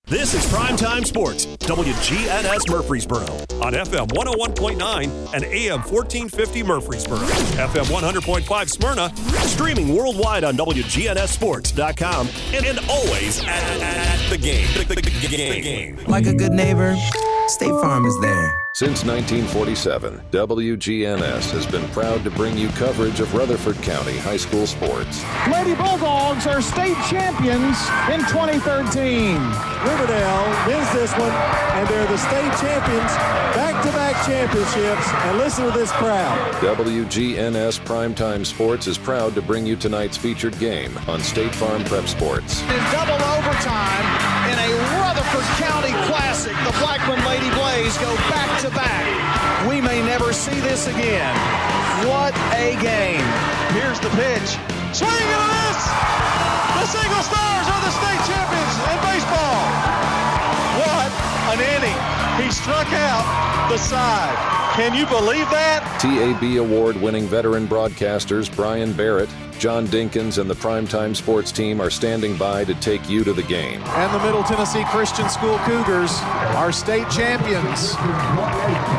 This is Primetime Sports, WGNS Murfreesboro, on FM 101.9 and AM 1450 Murfreesboro, FM 100.5 Smyrna, streaming worldwide on WGNSSports.com, and always at the game. The game. Like a good neighbor, State Farm is there. Since 1947, WGNS has been proud to bring you coverage of Rutherford County high school sports. Lady Bulldogs are state champions in 2013. Riverdale wins this one, and they're the state champions, back-to-back championships, and listen to this crowd. WGNS Primetime Sports is proud to bring you tonight's featured game on State Farm Prep Sports. In double overtime in a Rutherford County classic, the Blackman Lady Blaze go back-to-back. We may never see this again. What a game. Here's the pitch. Swing and a miss! The Single Stars are the state champions in baseball. What an inning. He struck out the side. Can you believe that? TAB Award-winning veteran broadcasters Brian Barrett, John Dinkins, and the Primetime Sports team are standing by to take you to the game. And the Middle Tennessee Christian School Cougars are state champions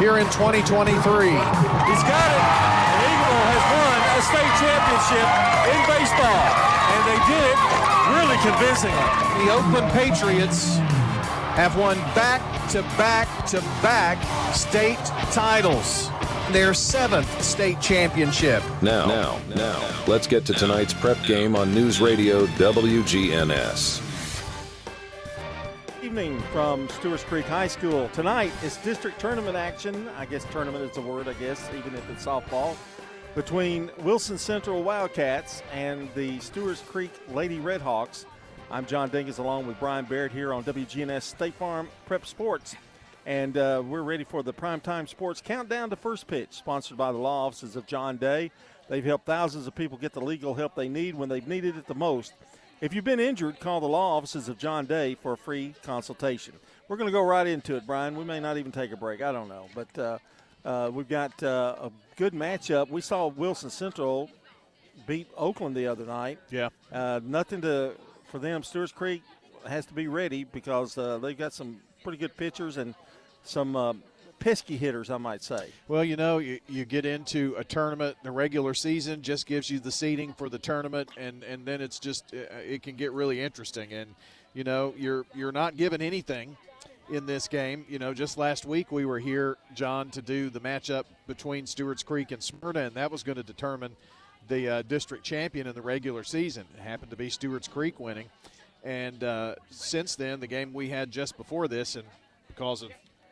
here in 2023. He's got it. And Eagleville has won a state championship in baseball, and they did it really convincingly. The Oakland Patriots have won back-to-back-to-back state titles. Their 7th state championship. Now, let's get to tonight's prep game on News Radio WGNS. Evening from Stewarts Creek High School. Tonight is district tournament action. I guess tournament is the word, even if it's softball, between Wilson Central Wildcats and the Stewarts Creek Lady Redhawks. I'm John Dinkins along with Brian Barrett here on WGNS State Farm Prep Sports. And we're ready for the Primetime Sports Countdown to First Pitch, sponsored by the law offices of John Day. They've helped thousands of people get the legal help they need when they've needed it the most. If you've been injured, call the law offices of John Day for a free consultation. We're going to go right into it, Brian. We may not even take a break. I don't know. But we've got a good matchup. We saw Wilson Central beat Oakland the other night. Yeah. Nothing for them. Stewarts Creek has to be ready because they've got some pretty good pitchers and some pesky hitters, I might say. Well, you get into a tournament, the regular season just gives you the seeding for the tournament, and then it's just it can get really interesting. And, you're not given anything in this game. Just last week we were here, John, to do the matchup between Stewarts Creek and Smyrna, and that was going to determine the district champion in the regular season. It happened to be Stewarts Creek winning. And since then, the game we had just before this, and because of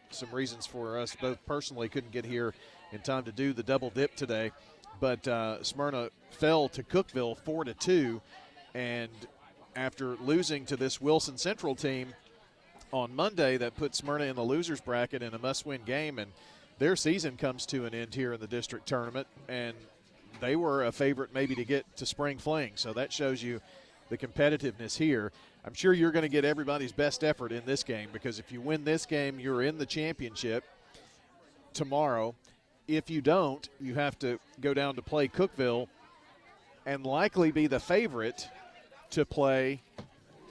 some reasons for us both personally couldn't get here in time to do the double dip today, but Smyrna fell to Cookeville 4-2, and after losing to this Wilson Central team on Monday, that put Smyrna in the losers bracket in a must-win game, and their season comes to an end here in the district tournament, and they were a favorite maybe to get to spring fling, so that shows you the competitiveness here. I'm sure you're going to get everybody's best effort in this game, because if you win this game, you're in the championship tomorrow. If you don't, you have to go down to play Cookeville and likely be the favorite to play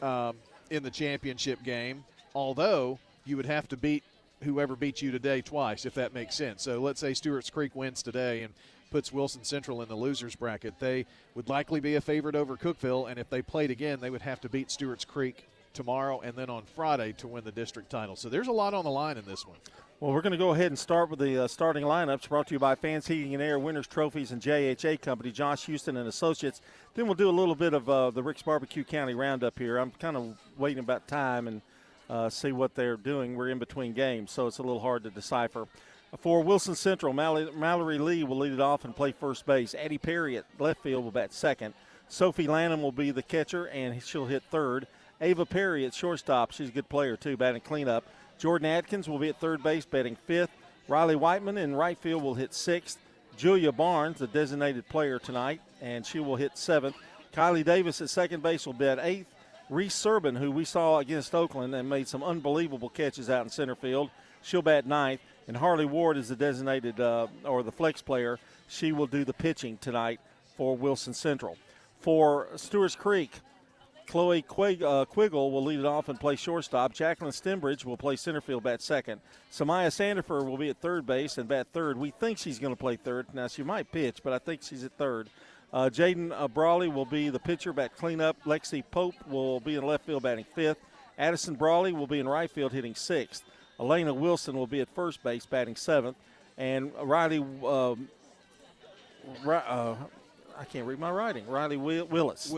in the championship game, although you would have to beat whoever beat you today twice, if that makes sense. So let's say Stewarts Creek wins today and puts Wilson Central in the losers bracket. They would likely be a favorite over Cookeville, and if they played again, they would have to beat Stewarts Creek tomorrow and then on Friday to win the district title. So there's a lot on the line in this one. Well, we're going to go ahead and start with the starting lineups, brought to you by Fans Heating and Air, Winners Trophies, and JHA Company, Josh Houston and Associates. Then we'll do a little bit of the Rick's Barbecue County Roundup here. I'm kind of waiting about time and see what they're doing. We're in between games, so it's a little hard to decipher. For Wilson Central, Mallory Lee will lead it off and play first base. Addie Perry at left field will bat second. Sophie Lanham will be the catcher, and she'll hit third. Ava Perry at shortstop. She's a good player, too, batting cleanup. Jordan Atkins will be at third base, batting fifth. Riley Whiteman in right field will hit sixth. Julia Barnes, the designated player tonight, and she will hit seventh. Kylie Davis at second base will bat eighth. Reese Serban, who we saw against Oakland and made some unbelievable catches out in center field, she'll bat ninth. And Harley Ward is the designated or the flex player. She will do the pitching tonight for Wilson Central. For Stewarts Creek, Chloe Quiggle will lead it off and play shortstop. Jacqueline Stembridge will play center field, bat second. Samaya Sandifer will be at third base and bat third. We think she's going to play third. Now, she might pitch, but I think she's at third. Jaden Brawley will be the pitcher, bat cleanup. Lexi Pope will be in left field, batting fifth. Addison Brawley will be in right field, hitting sixth. Elena Wilson will be at first base, batting seventh. And Riley I can't read my writing. Riley Willis.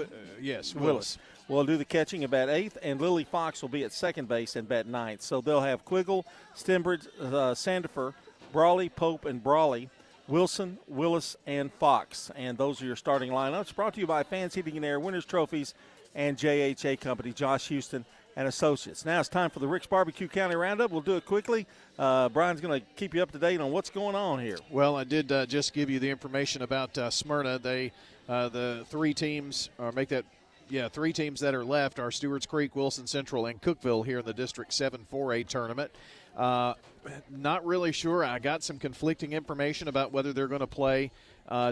Willis will do the catching and bat eighth, and Lily Fox will be at second base and bat ninth. So they'll have Quiggle, Stembridge, Sandifer, Brawley, Pope, and Brawley, Wilson, Willis, and Fox. And those are your starting lineups. Brought to you by Fans Heating and Air, Winners Trophies, and JHA Company, Josh Houston and Associates. Now it's time for the Rick's Barbecue County Roundup. We'll do it quickly. Brian's going to keep you up to date on what's going on here. Well, I did just give you the information about Smyrna. They, the three teams that are left are Stewarts Creek, Wilson Central, and Cookeville here in the District 7 4A tournament. Not really sure. I got some conflicting information about whether they're going to play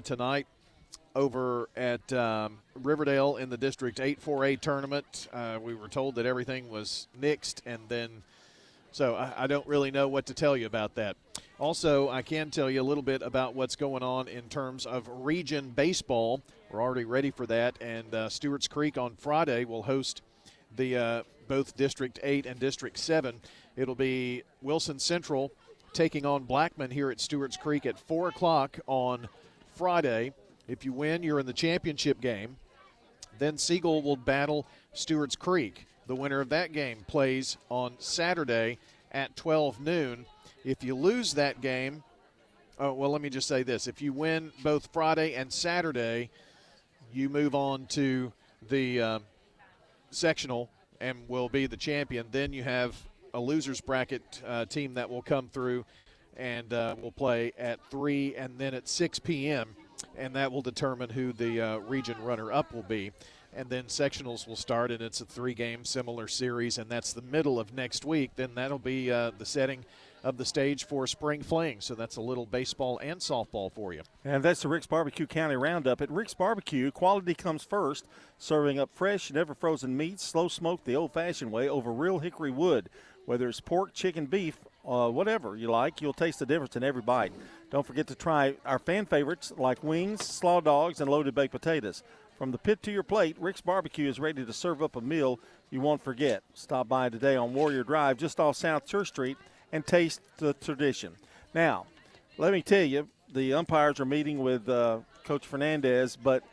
tonight over at Riverdale in the District 8 4A tournament. We were told that everything was nixed, and then so I don't really know what to tell you about that. Also, I can tell you a little bit about what's going on in terms of region baseball. We're already ready for that, and Stewarts Creek on Friday will host the both District 8 and District 7. It'll be Wilson Central taking on Blackman here at Stewarts Creek at 4 o'clock on Friday. If you win, you're in the championship game. Then Siegel will battle Stewarts Creek. The winner of that game plays on Saturday at 12 noon. If you lose that game, let me just say this. If you win both Friday and Saturday, you move on to the sectional and will be the champion. Then you have a loser's bracket team that will come through and will play at 3 and then at 6 p.m., and that will determine who the region runner-up will be. And then sectionals will start, and it's a 3-game similar series, and that's the middle of next week. Then that'll be the setting of the stage for spring fling. So that's a little baseball and softball for you. And that's the Rick's Barbecue County Roundup. At Rick's Barbecue, quality comes first, serving up fresh, never frozen meats, slow smoked the old-fashioned way over real hickory wood. Whether it's pork, chicken, beef, whatever you like, you'll taste the difference in every bite. Don't forget to try our fan favorites like wings, slaw dogs, and loaded baked potatoes. From the pit to your plate, Rick's Barbecue is ready to serve up a meal you won't forget. Stop by today on Warrior Drive, just off South Church Street, and taste the tradition. Now, let me tell you, the umpires are meeting with Coach Fernandez, but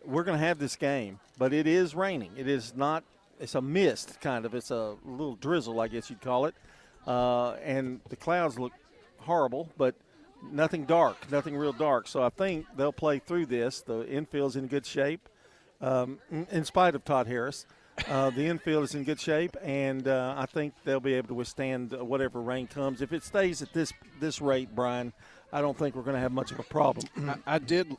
we're going to have this game. But it is raining. It is not – it's a mist, kind of. It's a little drizzle, I guess you'd call it. And the clouds look horrible, but nothing dark, nothing real dark. So I think they'll play through this. The infield's in good shape, in spite of Todd Harris. The infield is in good shape, and I think they'll be able to withstand whatever rain comes. If it stays at this rate, Brian, I don't think we're going to have much of a problem. I did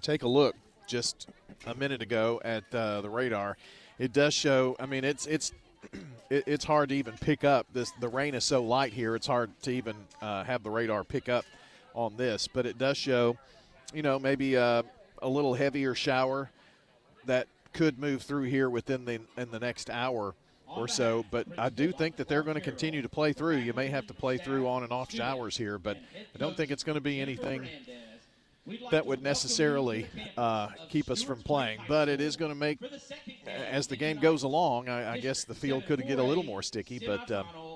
take a look just a minute ago at the radar. It does show. I mean, it's hard to even pick up this. The rain is so light here; it's hard to even have the radar pick up on this. But it does show, maybe a little heavier shower that could move through here within the next hour or so. But I do think that they're going to continue to play through. You may have to play through on and off showers here, but I don't think it's going to be anything that would necessarily keep us from playing. But it is going to make, as the game goes along, I guess the field could get a little more sticky. But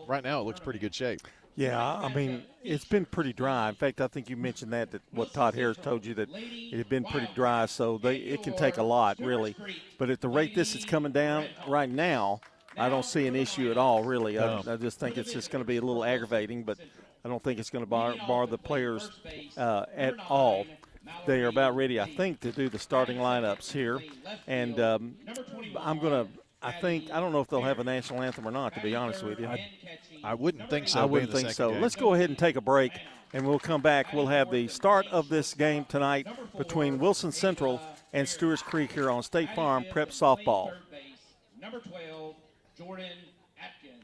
right now it looks pretty good shape. Yeah, I mean, it's been pretty dry. In fact, I think you mentioned that what Todd Harris told you, that it had been pretty dry, so it can take a lot, really. But at the rate this is coming down right now, I don't see an issue at all, really. I just think it's just going to be a little aggravating, but I don't think it's going to bar the players at all. They are about ready, I think, to do the starting lineups here. And I don't know if they'll have a national anthem or not, to be honest with you. I wouldn't think so. I wouldn't think so. Game. Let's go ahead and take a break, and we'll come back. We'll have the start of this game tonight between Wilson Central and Stewarts Creek here on State Farm Prep Softball. Number 12, Jordan Atkins.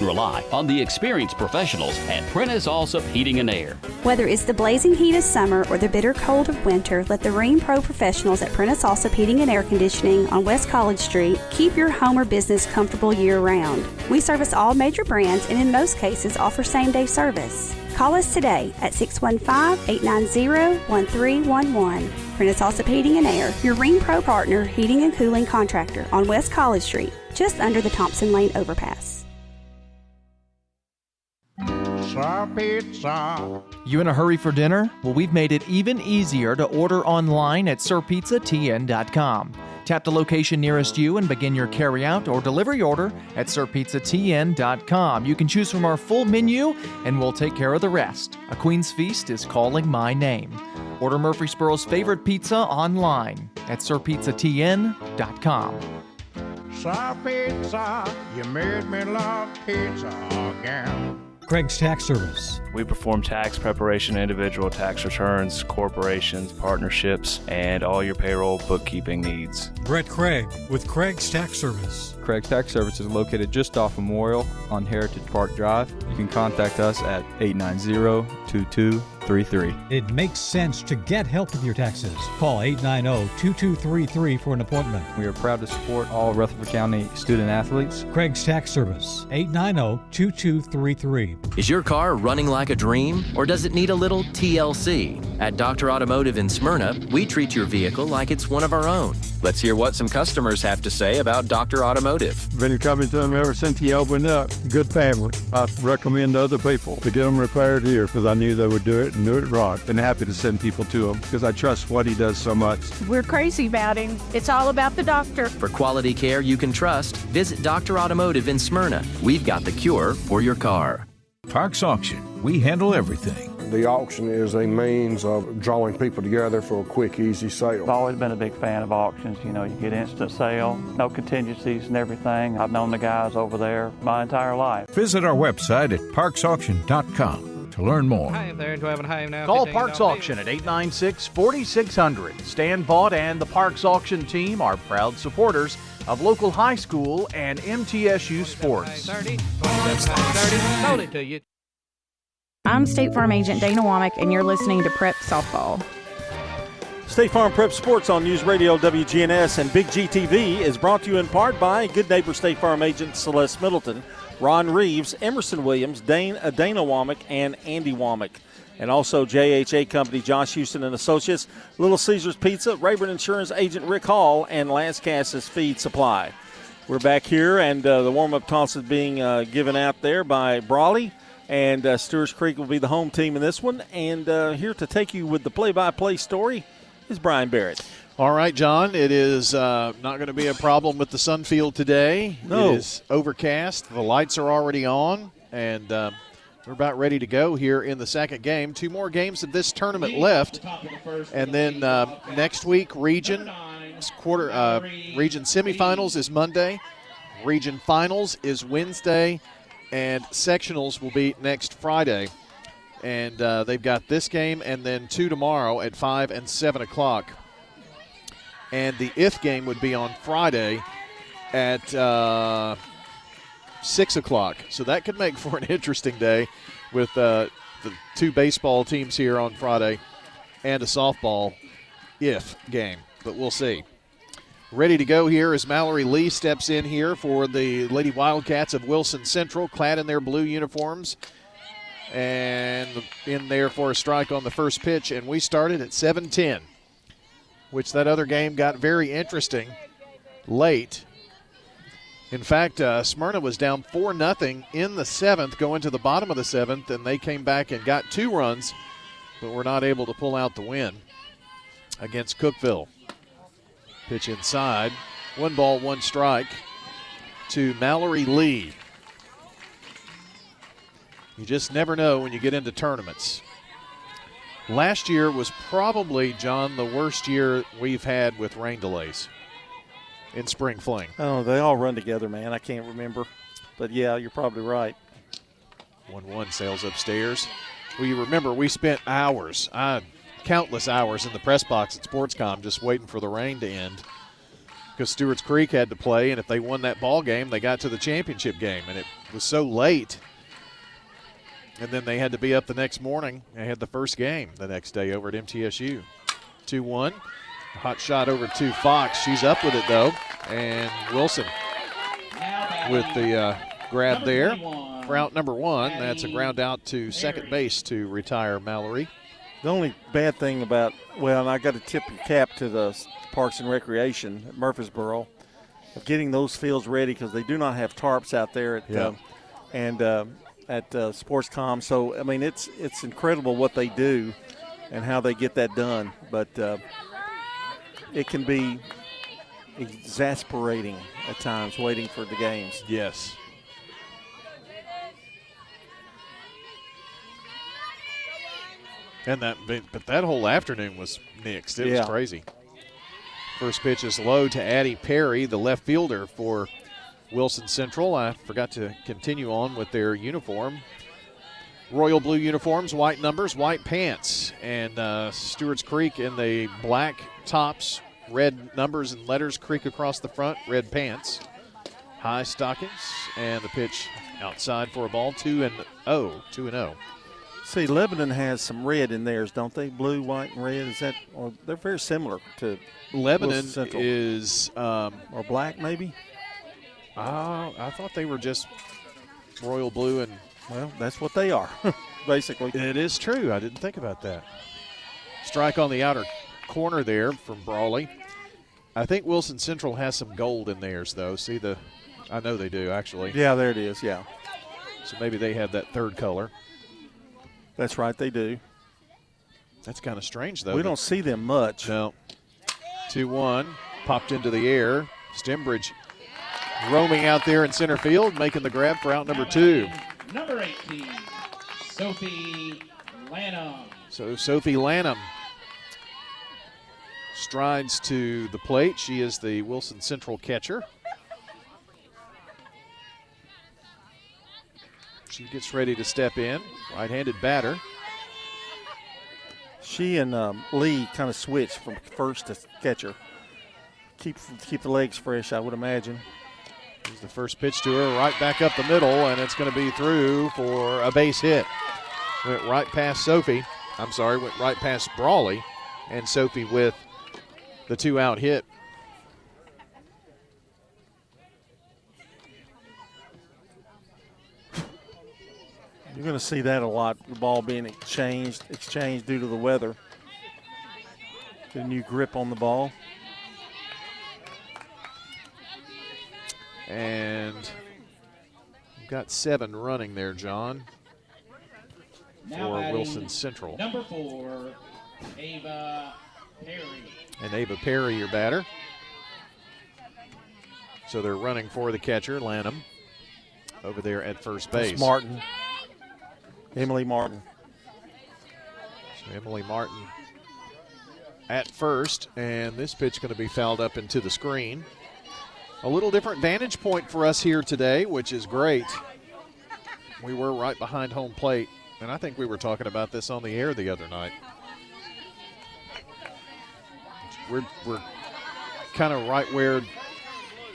Rely on the experienced professionals at Prentice Allsup Heating and Air. Whether it's the blazing heat of summer or the bitter cold of winter, let the Rheem Pro professionals at Prentice Allsup Heating and Air Conditioning on West College Street keep your home or business comfortable year-round. We service all major brands and in most cases offer same-day service. Call us today at 615-890-1311. Prentice Allsup Heating and Air, your Rheem Pro partner heating and cooling contractor on West College Street, just under the Thompson Lane overpass. Pizza. You in a hurry for dinner? Well, we've made it even easier to order online at sirpizzatn.com. Tap the location nearest you and begin your carryout or delivery order at sirpizzatn.com. You can choose from our full menu and we'll take care of the rest. A Queen's Feast is calling my name. Order Murfreesboro's favorite pizza online at sirpizzatn.com. Sir Pizza, you made me love pizza again. Craig's Tax Service. We perform tax preparation, individual tax returns, corporations, partnerships, and all your payroll bookkeeping needs. Brett Craig with Craig's Tax Service. Craig's Tax Service is located just off Memorial on Heritage Park Drive. You can contact us at 890-2233. It makes sense to get help with your taxes. Call 890-2233 for an appointment. We are proud to support all Rutherford County student athletes. Craig's Tax Service, 890-2233. Is your car running like a dream, or does it need a little TLC? At Dr. Automotive in Smyrna, we treat your vehicle like it's one of our own. Let's hear what some customers have to say about Dr. Automotive. Been coming to them ever since he opened up. Good family. I recommend to other people to get them repaired here because I knew they would do it and do it right. Been happy to send people to him because I trust what he does so much. We're crazy about him. It's all about the doctor. For quality care you can trust, visit Dr. Automotive in Smyrna. We've got the cure for your car. Parks Auction. We handle everything. The auction is a means of drawing people together for a quick, easy sale. I've always been a big fan of auctions. You know, you get instant sale, no contingencies and everything. I've known the guys over there my entire life. Visit our website at parksauction.com to learn more. Hi, there, 12 and a half now. Call Parks Auction at 896-4600. Stan Vaught and the Parks Auction team are proud supporters of local high school and MTSU sports. 30, 30, sold it to you. I'm State Farm Agent Dana Womack, and you're listening to Prep Softball. State Farm Prep Sports on News Radio WGNS and Big GTV is brought to you in part by Good Neighbor State Farm Agent Celeste Middleton, Ron Reeves, Emerson Williams, Dana Womack, and Andy Womack. And also JHA Company, Josh Houston and Associates, Little Caesars Pizza, Rayburn Insurance Agent Rick Hall, and Lance Cass's Feed Supply. We're back here, and the warm-up toss is being given out there by Brawley. And Stewarts Creek will be the home team in this one. And here to take you with the play-by-play story is Brian Barrett. All right, John, it is not going to be a problem with the sun field today. No. It is overcast. The lights are already on, and we're about ready to go here in the second game. 2 more games of this tournament left. And then next week, region semifinals is Monday. Region finals is Wednesday. And sectionals will be next Friday. And they've got this game and then 2 tomorrow at 5 and 7 o'clock. And the IF game would be on Friday at 6 o'clock. So that could make for an interesting day with the 2 baseball teams here on Friday and a softball IF game. But we'll see. Ready to go here as Mallory Lee steps in here for the Lady Wildcats of Wilson Central, clad in their blue uniforms. And in there for a strike on the first pitch, and we started at 7:10, which that other game got very interesting late. In fact, Smyrna was down 4-0 in the 7th, going to the bottom of the 7th, and they came back and got 2 runs, but were not able to pull out the win against Cookeville. Pitch inside. 1 ball, 1 strike to Mallory Lee. You just never know when you get into tournaments. Last year was probably, John, the worst year we've had with rain delays in spring fling. Oh, they all run together, man. I can't remember. But, yeah, you're probably right. 1-1 sails upstairs. Well, you remember we spent countless hours in the press box at Sportscom just waiting for the rain to end because Stewarts Creek had to play, and if they won that ball game, they got to the championship game, and it was so late. And then they had to be up the next morning. They had the first game the next day over at MTSU. 2-1. Hot shot over to Fox. She's up with it, though. And Wilson with the grab there. For out number 1, that's a ground out to second base to retire Mallory. The only bad thing about, well, and I got to tip your cap to the Parks and Recreation at Murfreesboro of getting those fields ready, because they do not have tarps out there at Sportscom. So, I mean, it's incredible what they do and how they get that done. But it can be exasperating at times waiting for the games. Yes. And but that whole afternoon was mixed. It was crazy. First pitch is low to Addie Perry, the left fielder for Wilson Central. I forgot to continue on with their uniform. Royal blue uniforms, white numbers, white pants. And Stewarts Creek in the black tops, red numbers and letters, Creek across the front, red pants. High stockings, and the pitch outside for a ball, 2-0. See, Lebanon has some red in theirs, don't they? Blue, white, and red. Is that? Or they're very similar to Lebanon Central. Is or black, maybe. I thought they were just royal blue, and well, that's what they are, basically. It is true. I didn't think about that. Strike on the outer corner there from Brawley. I think Wilson Central has some gold in theirs, though. See I know they do, actually. Yeah, there it is. Yeah. So maybe they have that third color. That's right, they do. That's kind of strange, though. We don't see them much. No. 2-1, popped into the air. Stembridge roaming out there in center field, making the grab for out number 2. Number 18, Sophie Lanham. So Sophie Lanham strides to the plate. She is the Wilson Central catcher. She gets ready to step in. Right-handed batter. She and Lee kind of switch from first to catcher. Keep the legs fresh, I would imagine. Here's the first pitch to her, right back up the middle, and it's going to be through for a base hit. Went right past Sophie. Went right past Brawley, and Sophie with the 2-out hit. You're going to see that a lot, the ball being exchanged due to the weather. Get a new grip on the ball. And we've got 7 running there, John, for Wilson Central. Number 4, Ava Perry. And Ava Perry, your batter. So they're running for the catcher, Lanham, over there at first base. That's Martin. Emily Martin. So Emily Martin at first, and this pitch going to be fouled up into the screen. A little different vantage point for us here today, which is great. We were right behind home plate, and I think we were talking about this on the air the other night. We're kind of right where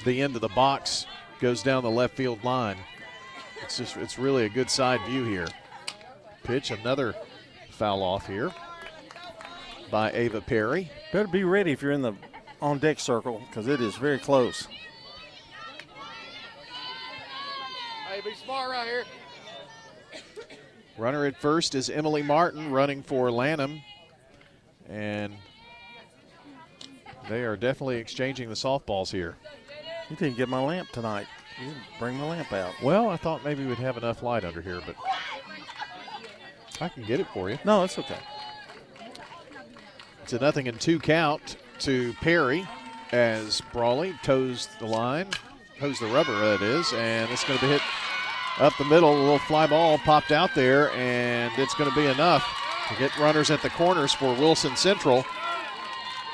the end of the box goes down the left field line. It's really a good side view here. Pitch, another foul off here by Ava Perry. Better be ready if you're in the on-deck circle, because it is very close. Hey, be smart right here. Runner at first is Emily Martin, running for Lanham. And they are definitely exchanging the softballs here. You didn't get my lamp tonight. You didn't bring my lamp out. Well, I thought maybe we'd have enough light under here, but I can get it for you. No, it's okay. It's a 0-2 count to Perry as Brawley toes the line, toes the rubber, that is, and it's going to be hit up the middle. A little fly ball popped out there, and it's going to be enough to get runners at the corners for Wilson Central.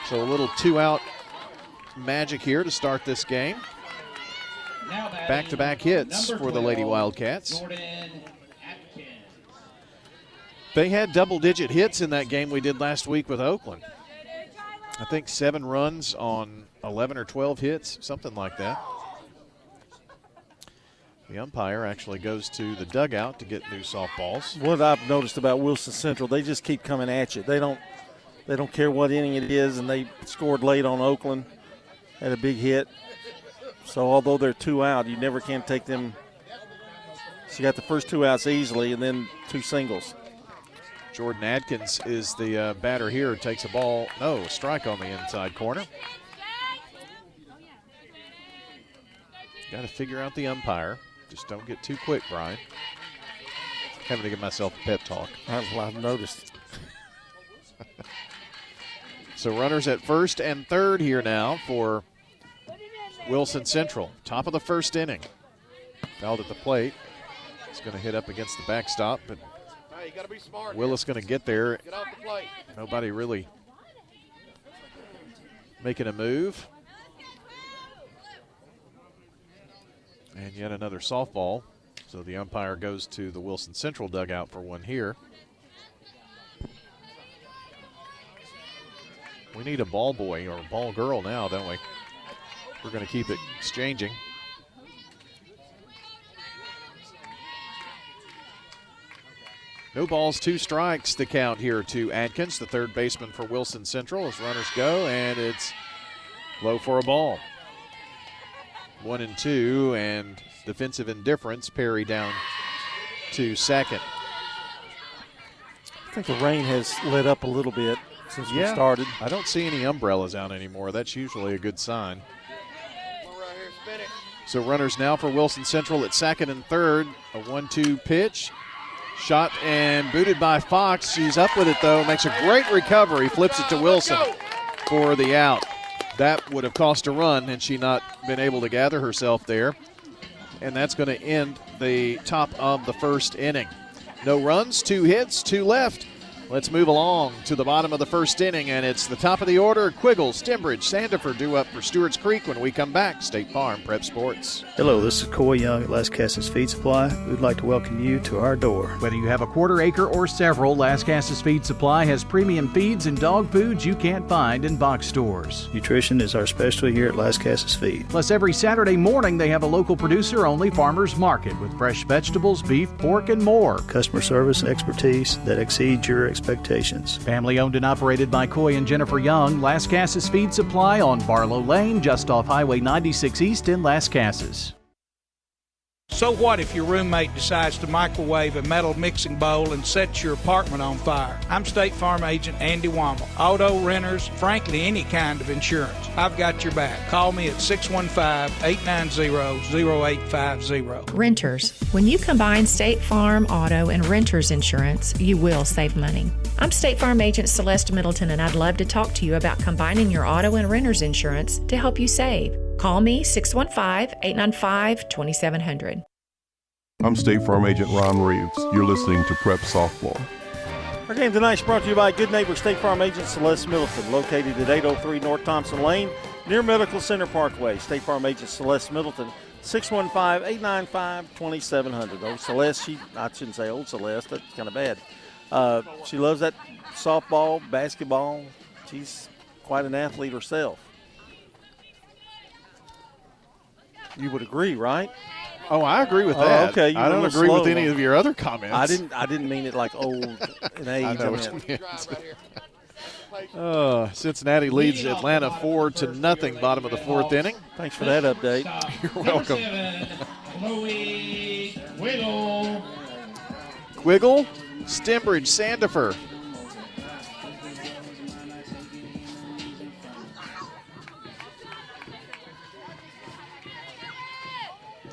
So a little 2-out magic here to start this game. Back-to-back hits for the Lady Wildcats. They had double-digit hits in that game we did last week with Oakland. I think 7 runs on 11 or 12 hits, something like that. The umpire actually goes to the dugout to get new softballs. What I've noticed about Wilson Central, they just keep coming at you. They don't care what inning it is, and they scored late on Oakland, had a big hit. So although they're 2 out, you never can take them. She got the first 2 outs easily, and then 2 singles. Jordan Adkins is the batter here. Takes a strike on the inside corner. Got to figure out the umpire. Just don't get too quick, Brian. Having to give myself a pep talk. I've noticed. So runners at first and third here now for Wilson Central. Top of the first inning. Fouled at the plate. It's going to hit up against the backstop, but hey, you gotta be smart. Willis going to get there. Get off the plate. Nobody really making a move. And yet another softball. So the umpire goes to the Wilson Central dugout for one here. We need a ball boy or a ball girl now, don't we? We're going to keep it exchanging. No balls, 2 strikes, the count here to Adkins, the third baseman for Wilson Central, as runners go, and it's low for a ball. 1-2, and defensive indifference. Perry down to second. I think the rain has let up a little bit since we started. I don't see any umbrellas out anymore. That's usually a good sign. So runners now for Wilson Central at second and third. A 1-2 pitch. Shot and booted by Fox. She's up with it, though. Makes a great recovery. Flips it to Wilson for the out. That would have cost a run had she not been able to gather herself there. And that's going to end the top of the first inning. No runs, 2 hits, 2 left. Let's move along to the bottom of the first inning, and it's the top of the order. Quiggle, Stembridge, Sandifer due up for Stewarts Creek when we come back. State Farm Prep Sports. Hello, this is Coy Young at Las Casas Feed Supply. We'd like to welcome you to our door. Whether you have a quarter acre or several, Las Casas Feed Supply has premium feeds and dog foods you can't find in box stores. Nutrition is our specialty here at Las Casas Feed. Plus, every Saturday morning they have a local producer-only farmers market with fresh vegetables, beef, pork, and more. Customer service and expertise that exceeds your expectations. Family owned and operated by Coy and Jennifer Young, Las Casas Feed Supply on Barlow Lane, just off Highway 96 East in Las Casas. So what if your roommate decides to microwave a metal mixing bowl and sets your apartment on fire? I'm State Farm Agent Andy Wommel. Auto, renters, frankly, any kind of insurance. I've got your back. Call me at 615-890-0850. Renters. When you combine State Farm, auto, and renters insurance, you will save money. I'm State Farm Agent Celeste Middleton, and I'd love to talk to you about combining your auto and renters insurance to help you save. Call me 615-895-2700. I'm State Farm Agent Ron Reeves. You're listening to Prep Softball. Our game tonight is brought to you by good neighbor State Farm Agent Celeste Middleton, located at 803 North Thompson Lane, near Medical Center Parkway. State Farm Agent Celeste Middleton, 615-895-2700. Old Celeste, I shouldn't say old Celeste, that's kind of bad. She loves that softball, basketball. She's quite an athlete herself. You would agree, right? Oh, I agree with that. Okay, I don't agree with any of your other comments. I didn't mean it like old in age. I know what you meant. Cincinnati leads Atlanta 4-0, bottom of the fourth inning. Thanks for that update. You're welcome. Quiggle. Quiggle, Stembridge, Sandifer.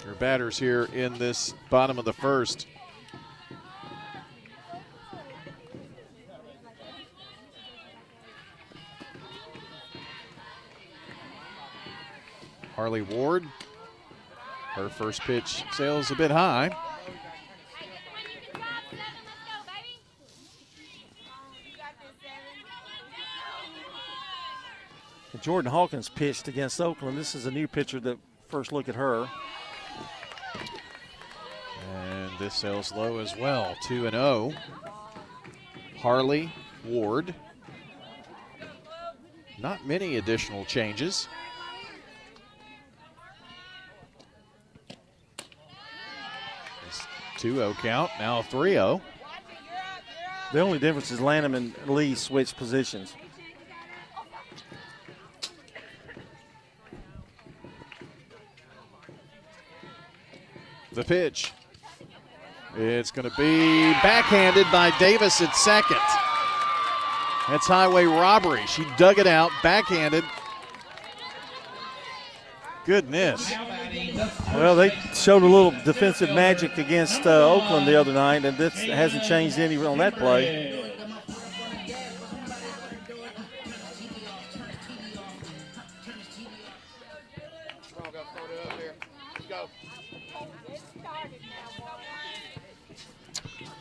Your batters here in this bottom of the first. Harley Ward, her first pitch sails a bit high. Jordan Hawkins pitched against Oakland. This is a new pitcher that first look at her. And this sails low as well, 2-0. Harley, Ward. Not many additional changes. It's 2-0 count, now 3-0. The only difference is Lanham and Lee switch positions. The pitch. It's going to be backhanded by Davis at second. That's highway robbery. She dug it out, backhanded. Goodness. Well, they showed a little defensive magic against Oakland the other night, and this hasn't changed any on that play.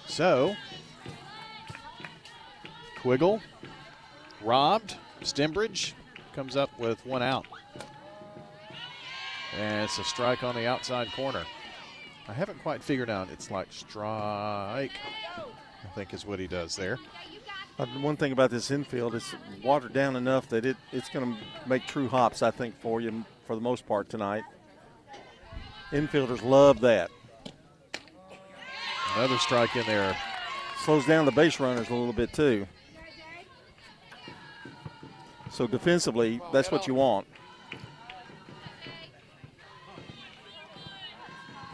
So, Quiggle robbed. Stembridge comes up with one out. And it's a strike on the outside corner. I haven't quite figured out. It's like strike, I think is what he does there. One thing about this infield, it's watered down enough that it's going to make true hops, I think, for you for the most part tonight. Infielders love that. Another strike in there. Slows down the base runners a little bit too. So defensively, that's what you want.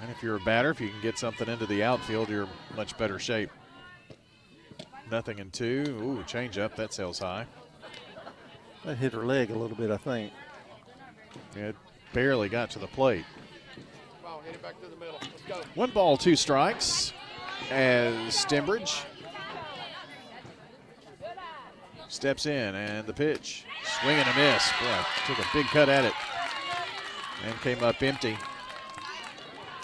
And if you're a batter, if you can get something into the outfield, you're in much better shape. 0-2. Ooh, change up. That sails high. That hit her leg a little bit, I think. It barely got to the plate. Come on, hit it back to the middle. Let's go. 1 ball, 2 strikes as Stembridge steps in, and the pitch. Swing and a miss. Boy, took a big cut at it and came up empty.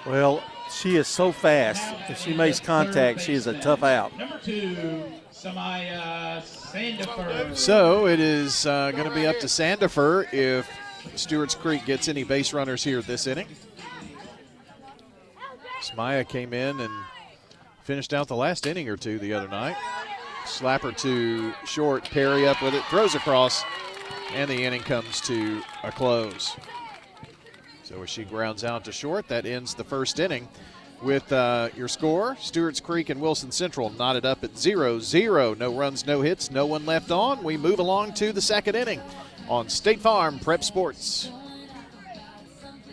Well, she is so fast. If she makes contact, she is a tough out. Number 2, Samaya Sandifer. So it is going to be up to Sandifer if Stewarts Creek gets any base runners here this inning. Samaya came in and finished out the last inning or two the other night. Slapper to short, Perry up with it, throws across, and the inning comes to a close. So as she grounds out to short, that ends the first inning with your score. Stewarts Creek and Wilson Central knotted up at 0-0. No runs, no hits, no one left on. We move along to the second inning on State Farm Prep Sports.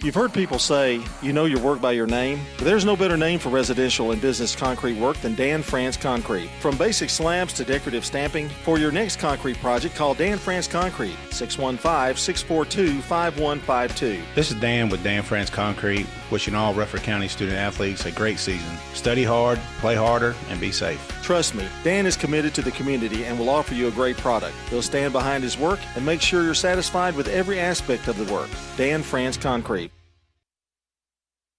You've heard people say, you know your work by your name, but there's no better name for residential and business concrete work than Dan France Concrete. From basic slabs to decorative stamping, for your next concrete project, call Dan France Concrete, 615-642-5152. This is Dan with Dan France Concrete, wishing all Rutherford County student athletes a great season. Study hard, play harder, and be safe. Trust me, Dan is committed to the community and will offer you a great product. He'll stand behind his work and make sure you're satisfied with every aspect of the work. Dan France Concrete.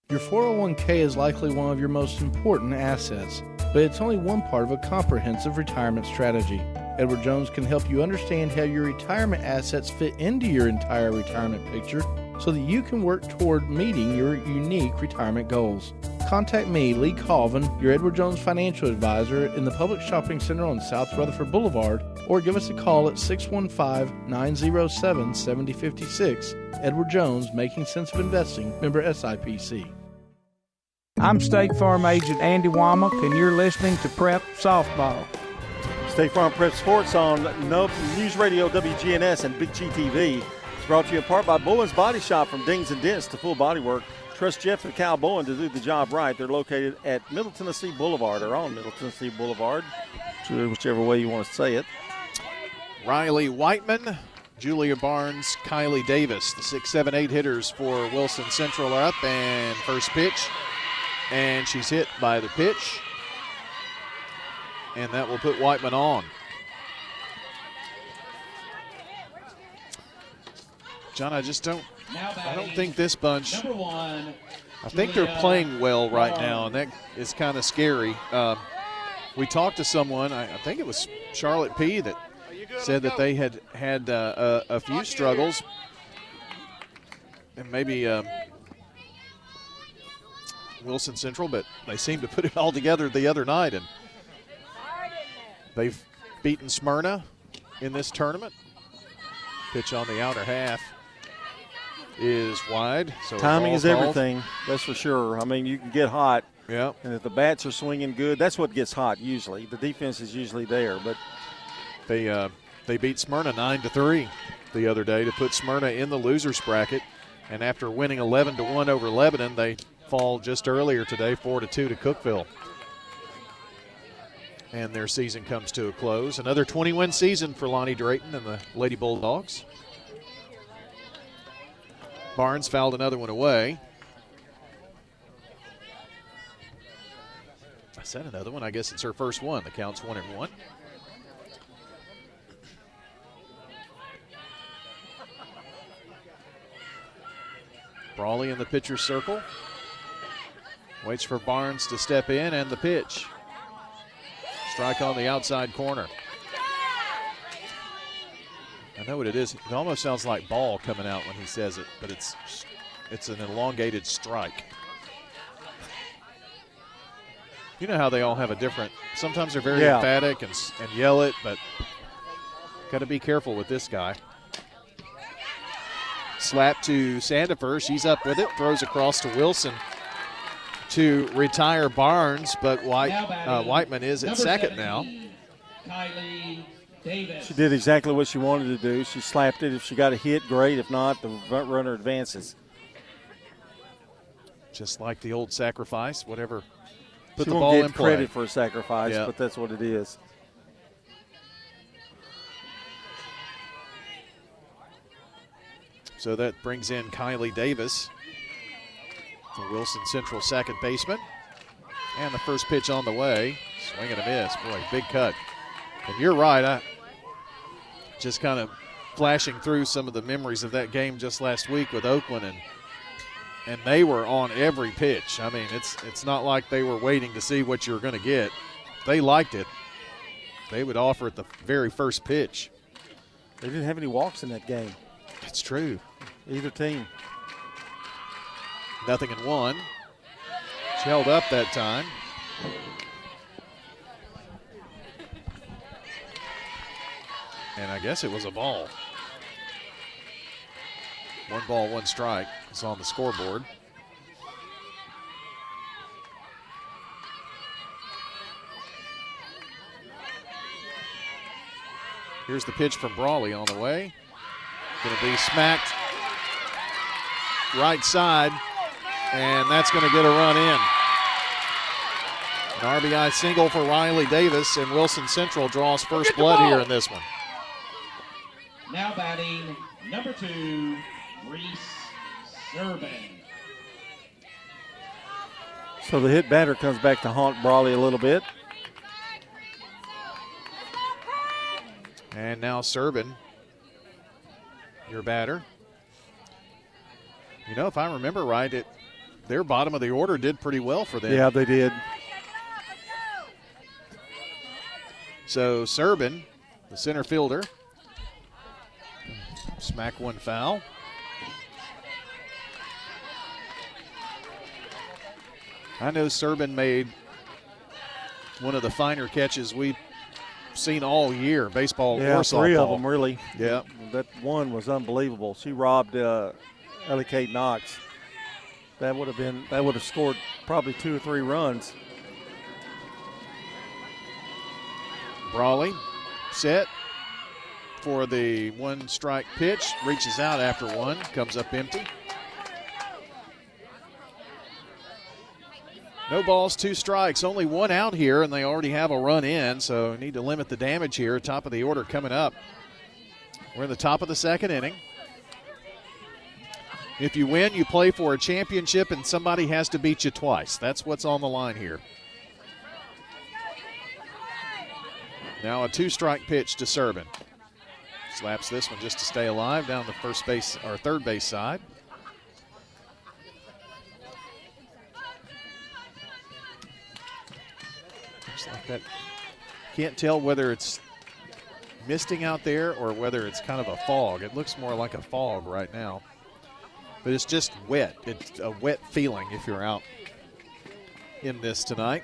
Your 401k is likely one of your most important assets, but it's only one part of a comprehensive retirement strategy. Edward Jones can help you understand how your retirement assets fit into your entire retirement picture so that you can work toward meeting your unique retirement goals. Contact me, Lee Colvin, your Edward Jones financial advisor in the Public Shopping Center on South Rutherford Boulevard, or give us a call at 615-907-7056. Edward Jones, Making Sense of Investing, member SIPC. I'm State Farm Agent Andy Womack, and you're listening to Prep Softball. State Farm Prep Sports on News Radio WGNS and Big G TV. It's brought to you in part by Bowen's Body Shop. From dings and dents to full body work, trust Jeff and Cal Bowen to do the job right. They're located at Middle Tennessee Boulevard, or on Middle Tennessee Boulevard, whichever way you want to say it. Riley Whiteman, Julia Barnes, Kylie Davis, the 6, 7, 8 hitters for Wilson Central are up, and first pitch. And she's hit by the pitch. And that will put Whiteman on. John, I don't think this bunch, I think they're playing well right now, and that is kind of scary. We talked to someone, I think it was Charlotte P., that said that they had a few struggles, and maybe Wilson Central, but they seemed to put it all together the other night, and they've beaten Smyrna in this tournament. Pitch on the outer half is wide. So timing is called. everything, that's for sure. I mean, you can get hot. Yeah. And if the bats are swinging good, that's what gets hot usually. The defense is usually there. But they beat Smyrna 9-3 the other day to put Smyrna in the losers bracket. And after winning 11-1 over Lebanon, they fall just earlier today 4-2 to Cookeville. And their season comes to a close. Another 20-win season for Lonnie Drayton and the Lady Bulldogs. Barnes fouled another one away. I said another one. I guess it's her first one. The count's 1-1. Brawley in the pitcher's circle. Waits for Barnes to step in, and the pitch. Strike on the outside corner. I know what it is. It almost sounds like ball coming out when he says it, but it's an elongated strike. You know how they all have a different, sometimes they're very emphatic and yell it, but got to be careful with this guy. Slap to Sandifer. She's up with it. Throws across to Wilson to retire Barnes, but Whiteman is at second now. Kylie Davis. she did exactly what she wanted to do. She slapped it. If she got a hit, great. If not, the runner advances. Just like the old sacrifice, whatever. Put She the won't ball get in play. credit for a sacrifice, but that's what it is. So that brings in Kylie Davis, the Wilson Central second baseman. And the first pitch on the way. Swing and a miss. Boy, big cut. And you're right. I just kind of flashing through some of the memories of that game just last week with Oakland, and they were on every pitch. I mean, it's not like they were waiting to see what you were going to get. They liked it. They would offer at the very first pitch. They didn't have any walks in that game. That's true. Either team. 0-1. She held up that time. And I guess it was a ball. 1 ball, 1 strike. It's on the scoreboard. Here's the pitch from Brawley on the way. Going to be smacked right side, and that's going to get a run in. An RBI single for Riley Davis, and Wilson Central draws first blood here in this one. Now batting number 2, Reese Serban. So the hit batter comes back to haunt Brawley a little bit. And now Serban, your batter. You know, if I remember right, their bottom of the order did pretty well for them. Yeah, they did. So Serban, the center fielder, smack one foul. I know Serban made one of the finer catches we've seen all year, baseball or softball. 3 of them really. Yeah. That one was unbelievable. She robbed Ellie Kate Knox. That would have scored probably 2 or 3 runs. Brawley set for the 1 strike pitch, reaches out after 1, comes up empty. No balls, 2 strikes, only 1 out here, and they already have a run in, so need to limit the damage here. Top of the order coming up. We're in the top of the 2nd inning. If you win, you play for a championship, and somebody has to beat you twice. That's what's on the line here. Now a 2-strike pitch to Serban. Slaps this one just to stay alive down the first base or third base side. Looks like that. Can't tell whether it's misting out there or whether it's kind of a fog. It looks more like a fog right now. But it's just wet. It's a wet feeling if you're out in this tonight.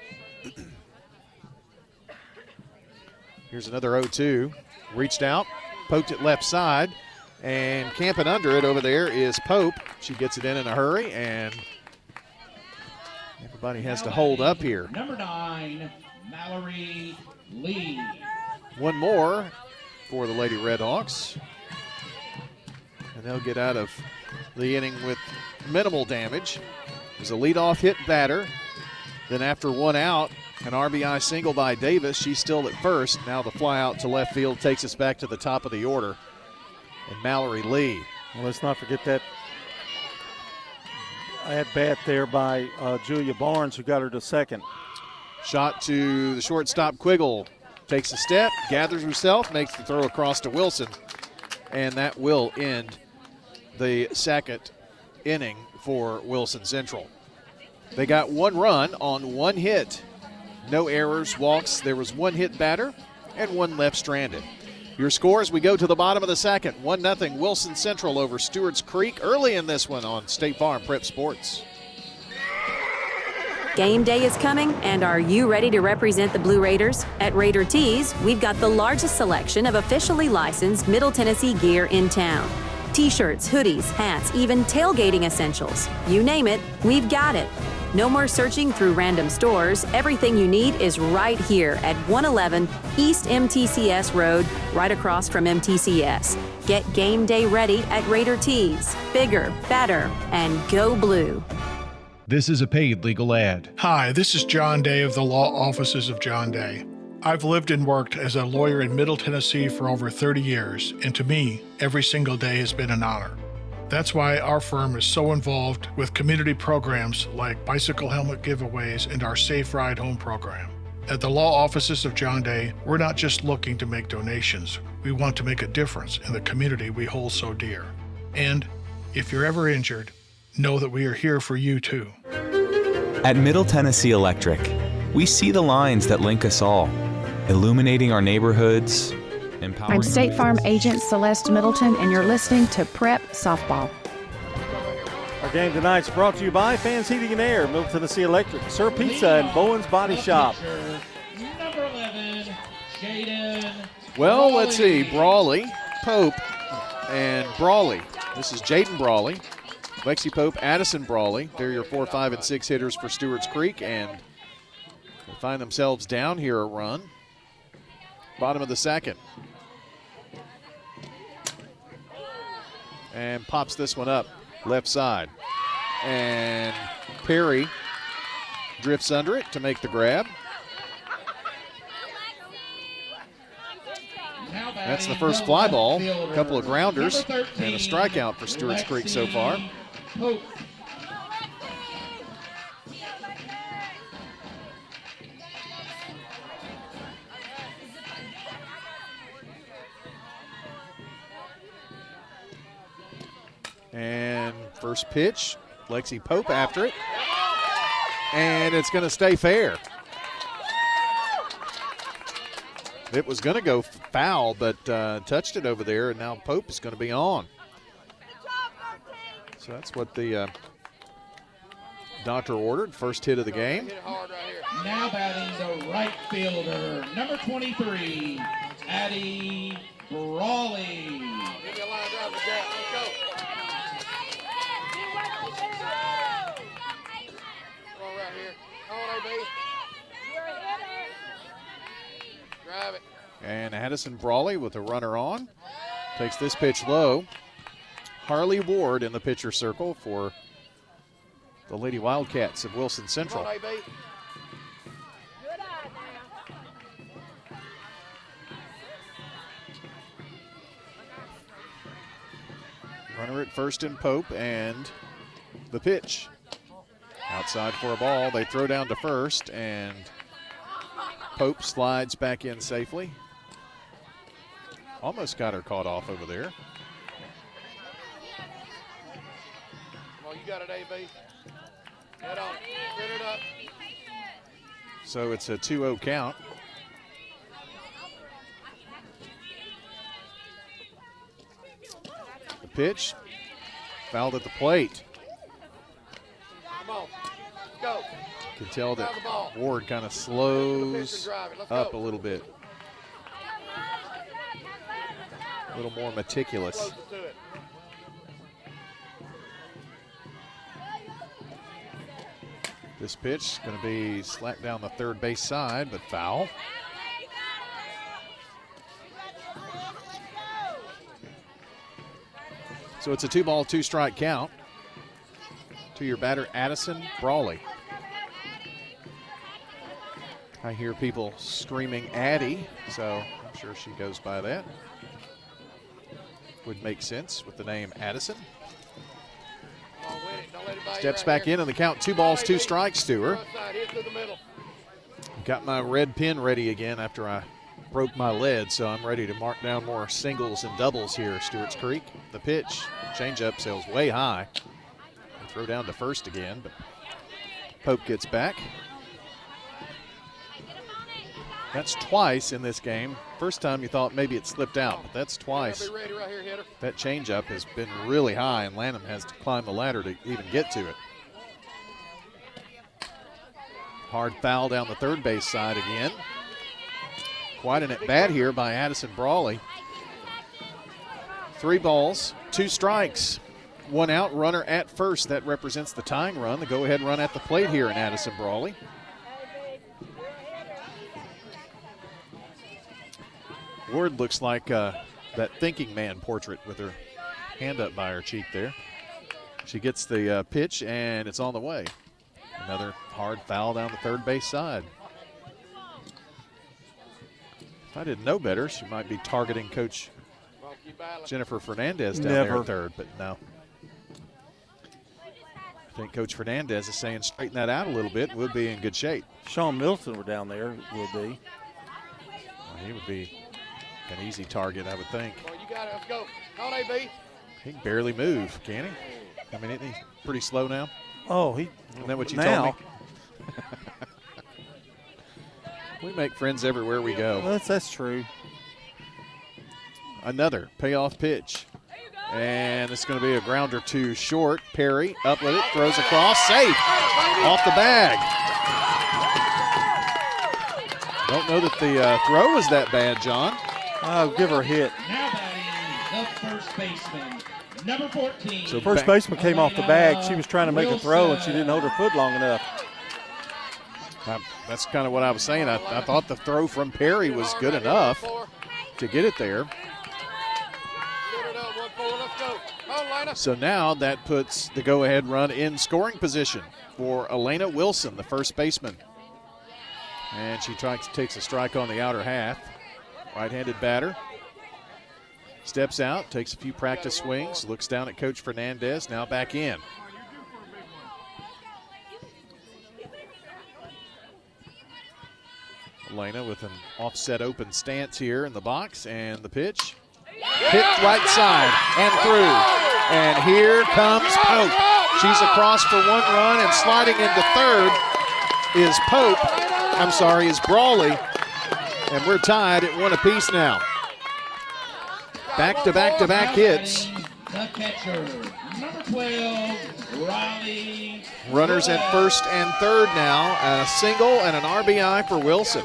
Here's another 0-2. Reached out, poked it left side, And camping under it over there is Pope. She gets it in a hurry, and everybody has to hold up here. Number 9, Mallory Lee. One more for the Lady Redhawks. And they'll get out of the inning with minimal damage. There's a leadoff hit batter. Then after one out, an RBI single by Davis. She's still at first. Now the fly out to left field takes us back to the top of the order. And Mallory Lee. Well, let's not forget that at bat there by Julia Barnes, who got her to second. Shot to the shortstop. Quiggle takes a step, gathers herself, makes the throw across to Wilson, and that will end the second inning for Wilson Central. They got one run on one hit. No errors, walks. There was one hit batter and one left stranded. Your scores, we go to the bottom of the second. 1-0 Wilson Central over Stewarts Creek early in this one on State Farm Prep Sports. Game day is coming, and are you ready to represent the Blue Raiders? At Raider Tees, we've got the largest selection of officially licensed Middle Tennessee gear in town. T-shirts, hoodies, hats, even tailgating essentials. You name it, we've got it. No more searching through random stores. Everything you need is right here at 111 East MTCS Road, right across from MTCS. Get game day ready at Raider Tees. Bigger, better, and go blue. This is a paid legal ad. Hi, this is John Day of the Law Offices of John Day. I've lived and worked as a lawyer in Middle Tennessee for over 30 years, and to me, every single day has been an honor. That's why our firm is so involved with community programs like bicycle helmet giveaways and our Safe Ride Home program. At the Law Offices of John Day, we're not just looking to make donations. We want to make a difference in the community we hold so dear. And if you're ever injured, know that we are here for you too. At Middle Tennessee Electric, we see the lines that link us all, illuminating our neighborhoods. I'm State Farm Agent Celeste Middleton, and you're listening to Prep Softball. Our game tonight is brought to you by Fans Heating and Air, Middle Tennessee Electric, Sir Pizza, and Bowen's Body Shop. Number 11, Jaden. Well, let's see. Brawley, Pope, and Brawley. This is Jaden Brawley, Lexi Pope, Addison Brawley. They're your 4, 5, and 6 hitters for Stewarts Creek, and they find themselves down here a run. Bottom of the second. And pops this one up left side. And Perry drifts under it to make the grab. That's the first fly ball. A couple of grounders and a strikeout for Stewarts Creek so far. And first pitch, Lexi Pope after it. And it's going to stay fair. It was going to go foul, but touched it over there, and now Pope is going to be on. So that's what the doctor ordered. First hit of the game. Now batting the right fielder, number 23, Addie Brawley. And Addison Brawley with a runner on. Takes this pitch low. Harley Ward in the pitcher circle for the Lady Wildcats of Wilson Central. Runner at first in Pope, and the pitch. Outside for a ball. They throw down to first, and Pope slides back in safely. Almost got her caught off over there. Come on, you got it, AB. Head on. Get it up. So it's a 2-0 count. The pitch fouled at the plate. Come on. Go. You can tell that Ward kind of slows up a little bit. A little more meticulous. This pitch going to be slapped down the third base side, but foul. So it's a 2-ball, 2-strike count to your batter, Addison Brawley. I hear people screaming Addie, so I'm sure she goes by that. Would make sense with the name Addison. Steps back in, and the count 2 balls, 2 strikes to her. Got my red pen ready again after I broke my lead, so I'm ready to mark down more singles and doubles here, Stewarts Creek. The pitch, changeup, sails way high. Throw down to first again, but Pope gets back. That's twice in this game. First time you thought maybe it slipped out, but that's twice. That changeup has been really high, and Lanham has to climb the ladder to even get to it. Hard foul down the third base side again. Quite an at-bat here by Addison Brawley. 3 balls, 2 strikes. 1 out, runner at first. That represents the tying run, the go-ahead run at the plate here in Addison Brawley. Ward looks like that thinking man portrait with her hand up by her cheek there. She gets the pitch, and it's on the way. Another hard foul down the third base side. If I didn't know better, she might be targeting Coach Jennifer Fernandez down there at third, but no. I think Coach Fernandez is saying straighten that out a little bit, and we'll be in good shape. Sean Milton were down there, would be. Well, he would be an easy target, I would think. Well, you got it. Let's go. On AB. He can barely move, can he? I mean, isn't he pretty slow now? Oh, Isn't that what you now. told me? We make friends everywhere we go. That's true. Another payoff pitch. And it's going to be a grounder to short. Perry up with it, throws across, safe, off the bag. Don't know that the throw was that bad, John. I'll give her a hit. Now batting the first baseman, number 14. So first baseman came off the bag. She was trying to make a throw, and she didn't hold her foot long enough. That's kind of what I was saying. I thought the throw from Perry was good enough to get it there. So now that puts the go-ahead run in scoring position for Elena Wilson, the first baseman. And she takes a strike on the outer half. Right-handed batter. Steps out, takes a few practice swings, looks down at Coach Fernandez, now back in. Elena with an offset open stance here in the box, and the pitch. Hit right side and through. And here comes Pope. She's across for 1 run, and sliding into third is is Brawley. And we're tied at 1 apiece now. Back-to-back-to-back hits. The catcher, number 12, Riley. Runners at first and third now. A single and an RBI for Wilson.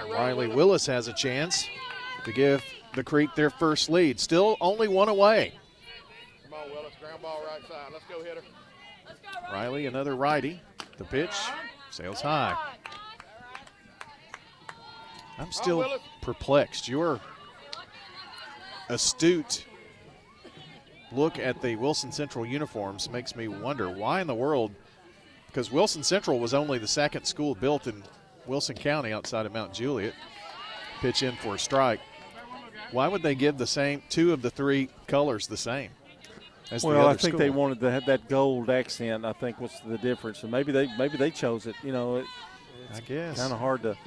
Riley Willis has a chance to give the Creek their first lead. Still only 1 away. Come on, Willis. Ground ball right side. Let's go, hitter. Riley, another righty. The pitch sails high. I'm still perplexed. Your astute look at the Wilson Central uniforms makes me wonder why in the world, because Wilson Central was only the 2nd school built in Wilson County outside of Mount Juliet. Pitch in for a strike. Why would they give the same 2 of the 3 colors the same as the other Well, I think school? they wanted to have that gold accent. I think was the difference, and maybe they chose it. You know, I guess kind of hard to.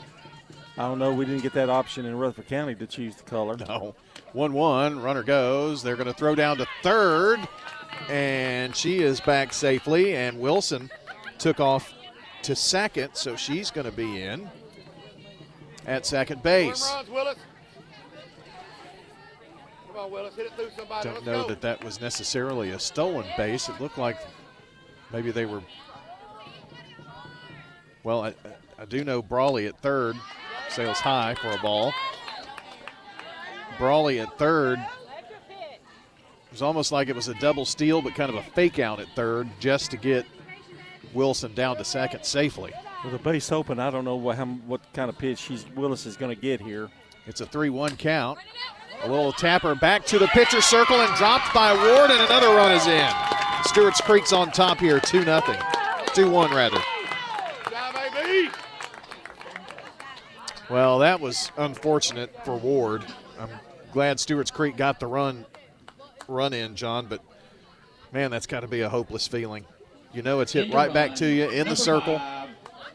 I don't know. We didn't get that option in Rutherford County to choose the color. No. 1-1. Runner goes. They're going to throw down to third, and she is back safely. And Wilson took off to second, so she's going to be in at second base. Runs, Willis. Come on, Willis. Hit it through somebody. Don't know that was necessarily a stolen base. It looked like maybe they were. Well, I do know Brawley at third sails high for a ball. Brawley at third It was almost like it was a double steal, but kind of a fake out at third just to get Wilson down to second safely. With a base open, I don't know what kind of pitch Willis is going to get here. It's a 3-1 count. A little tapper back to the pitcher circle and dropped by Ward, and another run is in. Stewarts Creek's on top here, 2-0. 2-1 rather. Well, that was unfortunate for Ward. I'm glad Stewarts Creek got the run in, John, but man, that's got to be a hopeless feeling. You know it's hit right back to you in the circle.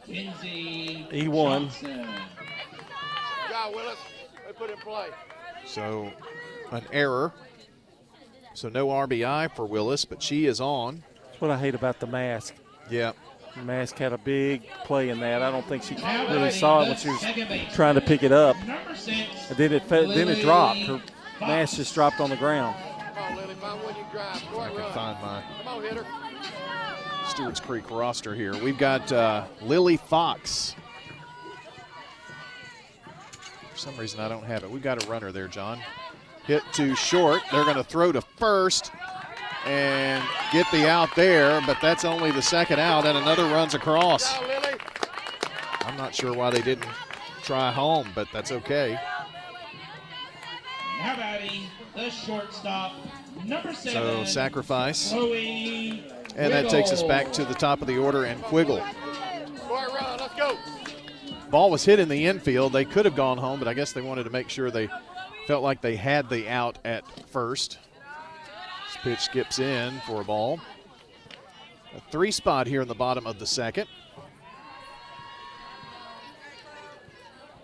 He won. Willis, they put in play. So an error. So no RBI for Willis, but she is on. That's what I hate about the mask. Yeah. The mask had a big play in that. I don't think she really saw it when she was trying to pick it up. And then it dropped. Her mask just dropped on the ground. Come on, Lily, find one you drive. Go I ahead, can run. find my Come on, hitter. Stewarts Creek roster here. We've got Lily Fox. For some reason, I don't have it. We've got a runner there, John. Hit to short. They're going to throw to first and get the out there, but that's only the second out, and another runs across. I'm not sure why they didn't try home, but that's okay. Now batting the shortstop, number 7. So sacrifice. Chloe And that takes us Quiggle. back to the top of the order, and Quiggle. Go ahead, run. Let's go. Ball was hit in the infield. They could have gone home, but I guess they wanted to make sure they felt like they had the out at first. This pitch skips in for a ball. A 3 spot here in the bottom of the second.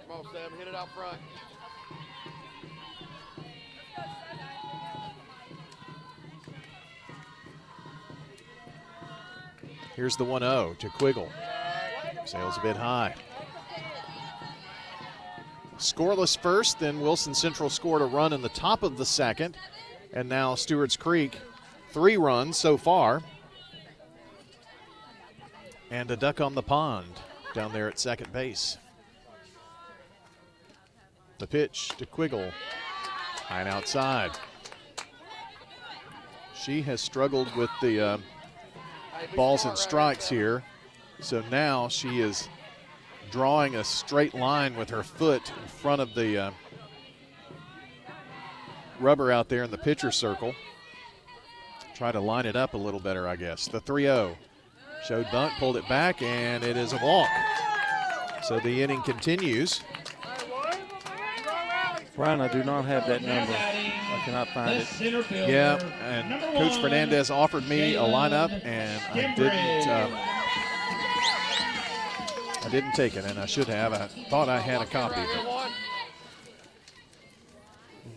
Come on, Sam. Hit it out front. Here's the 1-0 to Quiggle. Sails a bit high. Scoreless first, then Wilson Central scored a run in the top of the second. And now Stewarts Creek, 3 runs so far. And a duck on the pond down there at second base. The pitch to Quiggle, high and outside. She has struggled with the balls and strikes here. So now she is drawing a straight line with her foot in front of the rubber out there in the pitcher circle. Try to line it up a little better, I guess. The 3-0. Showed bunt, pulled it back, and it is a walk. So the inning continues. Brian, I do not have that number. I cannot find it. Yeah, and Coach Fernandez offered me a lineup, and I didn't take it, and I should have. I thought I had a copy.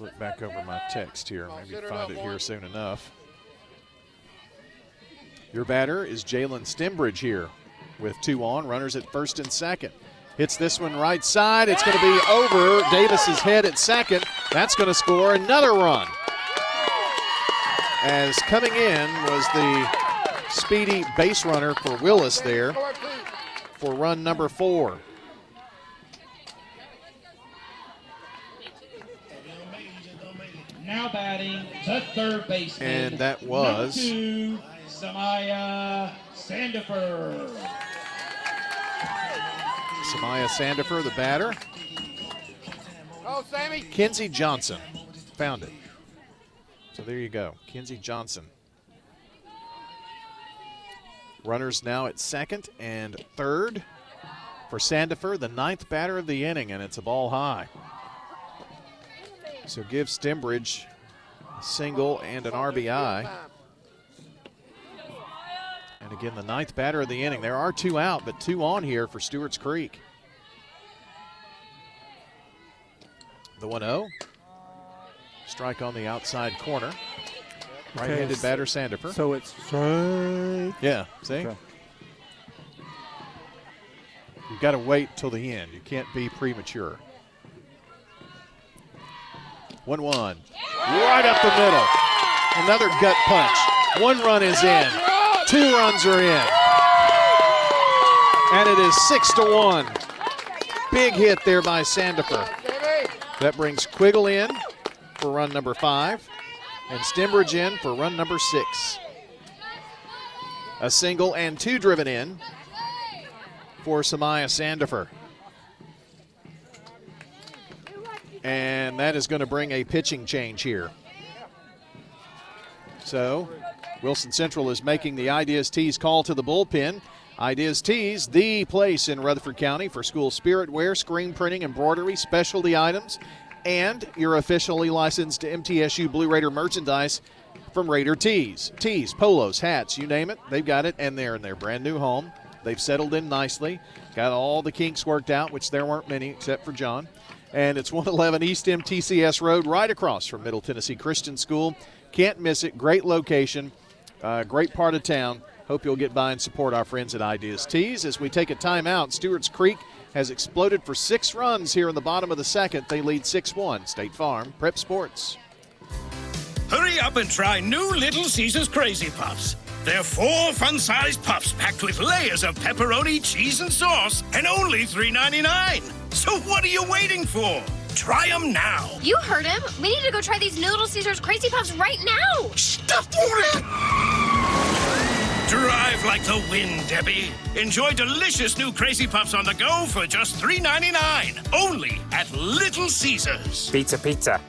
Look back over my text here. Maybe find it here soon enough. Your batter is Jalen Stembridge here with 2 on. Runners at first and second. Hits this one right side. It's going to be over Davis's head at second. That's going to score another run. As coming in was the speedy base runner for Willis there for run number 4. Now batting the third baseman. And that was number 2, Samaya Sandifer. Samaya Sandifer, the batter. Oh, Sammy. Kinsey Johnson found it. So there you go, Kinsey Johnson. Runners now at second and third for Sandifer, the 9th batter of the inning, and it's a ball high. So give Stembridge a single and an RBI. And again, the 9th batter of the inning. There are 2 out, but 2 on here for Stewarts Creek. The 1-0. Strike on the outside corner. Right-handed batter Sandifer. So it's strike. Yeah, see? Okay. You've got to wait till the end. You can't be premature. 1-1. Right up the middle. Another gut punch. 1 run is in. 2 runs are in. And it is 6-1. Big hit there by Sandifer. That brings Quiggle in for run number 5. And Stembridge in for run number 6. A single and 2 driven in for Samaya Sandifer. And that is going to bring a pitching change here. So Wilson Central is making the Ideas Tees call to the bullpen. Ideas Tees, the place in Rutherford County for school spirit wear, screen printing, embroidery, specialty items, and your officially licensed MTSU Blue Raider merchandise from Raider Tees. Tees, polos, hats, you name it, they've got it, and they're in their brand new home. They've settled in nicely, got all the kinks worked out, which there weren't many except for John. And it's 111 East MTCS Road, right across from Middle Tennessee Christian School. Can't miss it. Great location, great part of town. Hope you'll get by and support our friends at Ideas Tees. As we take a timeout, Stewarts Creek has exploded for 6 runs here in the bottom of the second. They lead 6-1. State Farm, Prep Sports. Hurry up and try new Little Caesars Crazy Puffs. They're 4 fun-sized puffs packed with layers of pepperoni, cheese, and sauce, and only $3.99. So what are you waiting for? Try them now. You heard him. We need to go try these new Little Caesars Crazy Puffs right now. Stop it! Drive like the wind, Debbie. Enjoy delicious new Crazy Puffs on the go for just $3.99. Only at Little Caesars. Pizza, pizza.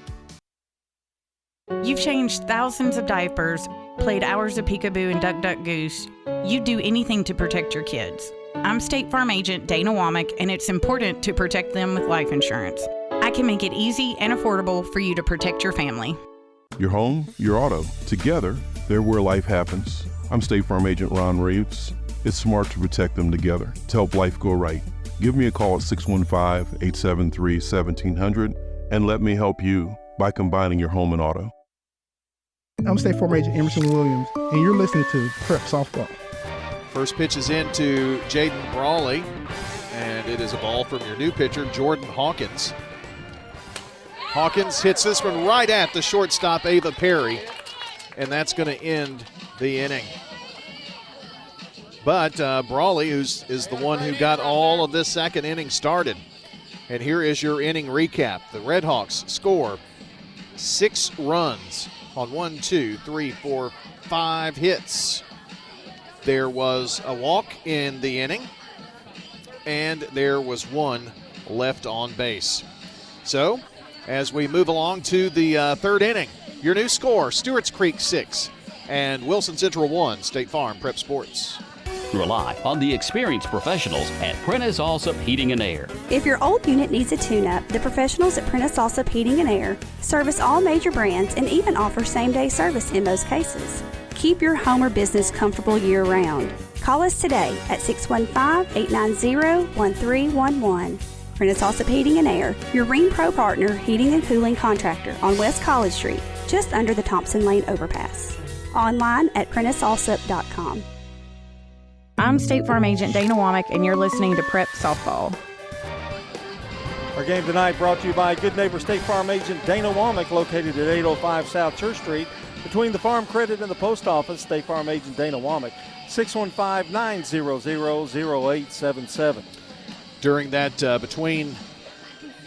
You've changed thousands of diapers, played hours of peekaboo and duck, duck, goose. You'd do anything to protect your kids. I'm State Farm Agent Dana Womack, and it's important to protect them with life insurance. I can make it easy and affordable for you to protect your family. Your home, your auto, together, they're where life happens. I'm State Farm Agent Ron Reeves. It's smart to protect them together to help life go right. Give me a call at 615-873-1700 and let me help you by combining your home and auto. I'm State Farm Agent Emerson Williams, and you're listening to Prep Softball. First pitch is into Jaden Brawley, and it is a ball from your new pitcher, Jordan Hawkins. Hawkins hits this one right at the shortstop, Ava Perry, and that's going to end the inning. But Brawley is the one who got all of this second inning started. And here is your inning recap. The Redhawks score 6 runs on 5 hits. There was a walk in the inning, and there was 1 left on base. So, as we move along to the third inning, your new score, Stewarts Creek 6 and Wilson Central 1, State Farm Prep Sports. Rely on the experienced professionals at Prentice Allsup Heating and Air. If your old unit needs a tune-up, the professionals at Prentice Allsup Heating and Air service all major brands and even offer same-day service in most cases. Keep your home or business comfortable year-round. Call us today at 615-890-1311. Prentice Allsup Heating and Air, your Ring Pro partner heating and cooling contractor on West College Street, just under the Thompson Lane overpass. Online at PrenticeAllsup.com. I'm State Farm Agent Dana Womack, and you're listening to Prep Softball. Our game tonight brought to you by Good Neighbor State Farm Agent Dana Womack, located at 805 South Church Street, between the Farm Credit and the Post Office. State Farm Agent Dana Womack, 615-900-0877. During that between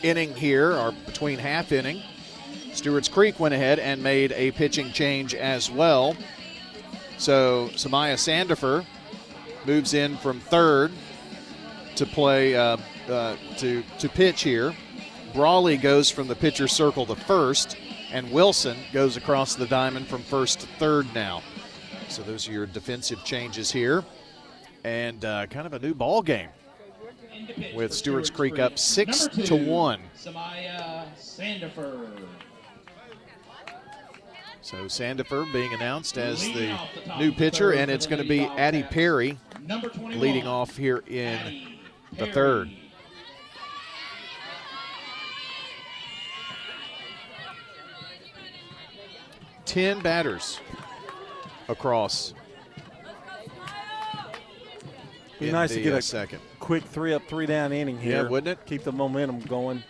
inning here, or between half inning, Stewarts Creek went ahead and made a pitching change as well. So Samaya Sandifer moves in from third to play to pitch here. Brawley goes from the pitcher's circle to first, and Wilson goes across the diamond from first to third now. So those are your defensive changes here, and kind of a new ball game with Stewarts Creek up 6-1. Samaya Sandifer. So Sandifer being announced as the new pitcher, and it's going to be Addie Perry leading off here in the third. Ten batters across. Be nice to get a second quick 3-up, 3-down inning here. Yeah, wouldn't it? Keep the momentum going.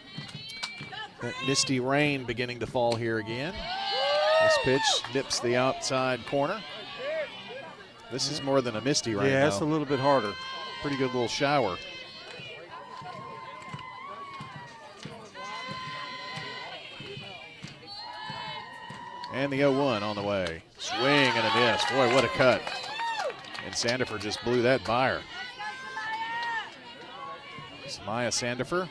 That misty rain beginning to fall here again. This pitch nips the outside corner. This is more than a misty rain. Yeah, it's a little bit harder. Pretty good little shower. And the 0-1 on the way. Swing and a miss. Boy, what a cut. And Sandifer just blew that by her. Samaya Sandifer.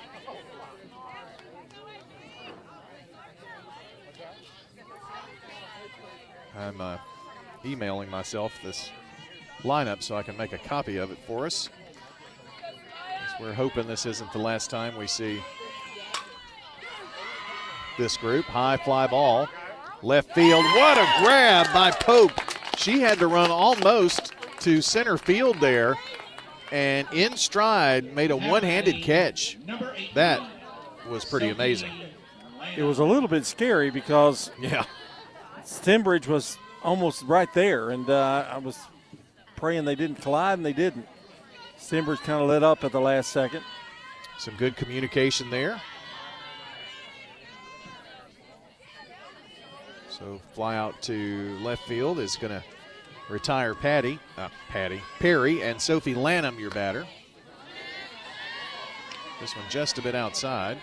I'm emailing myself this lineup so I can make a copy of it for us. We're hoping this isn't the last time we see this group. High fly ball. Left field. What a grab by Pope. She had to run almost to center field there, and in stride made a one-handed catch. That was pretty amazing. It was a little bit scary because Stembridge was almost right there, and I was praying they didn't collide, and they didn't. Stembridge kind of let up at the last second. Some good communication there. So fly out to left field is going to retire Perry, and Sophie Lanham, your batter. This one just a bit outside.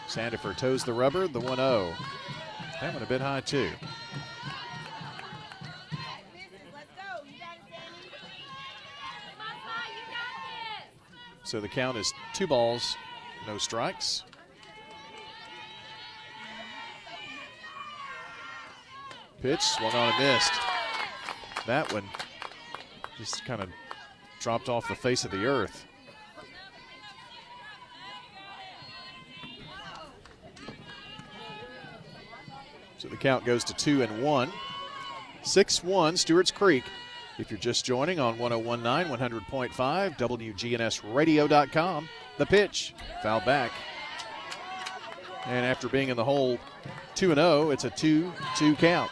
Sandifer toes the rubber, the 1-0. That one a bit high too. So the count is 2 balls, no strikes. Pitch, swung on and missed. That one just kind of dropped off the face of the earth. So the count goes to 2-1. 6-1, Stewarts Creek. If you're just joining on 101.9, 100.5, WGNSradio.com. The pitch, foul back. And after being in the hole 2-0, it's a 2-2 count.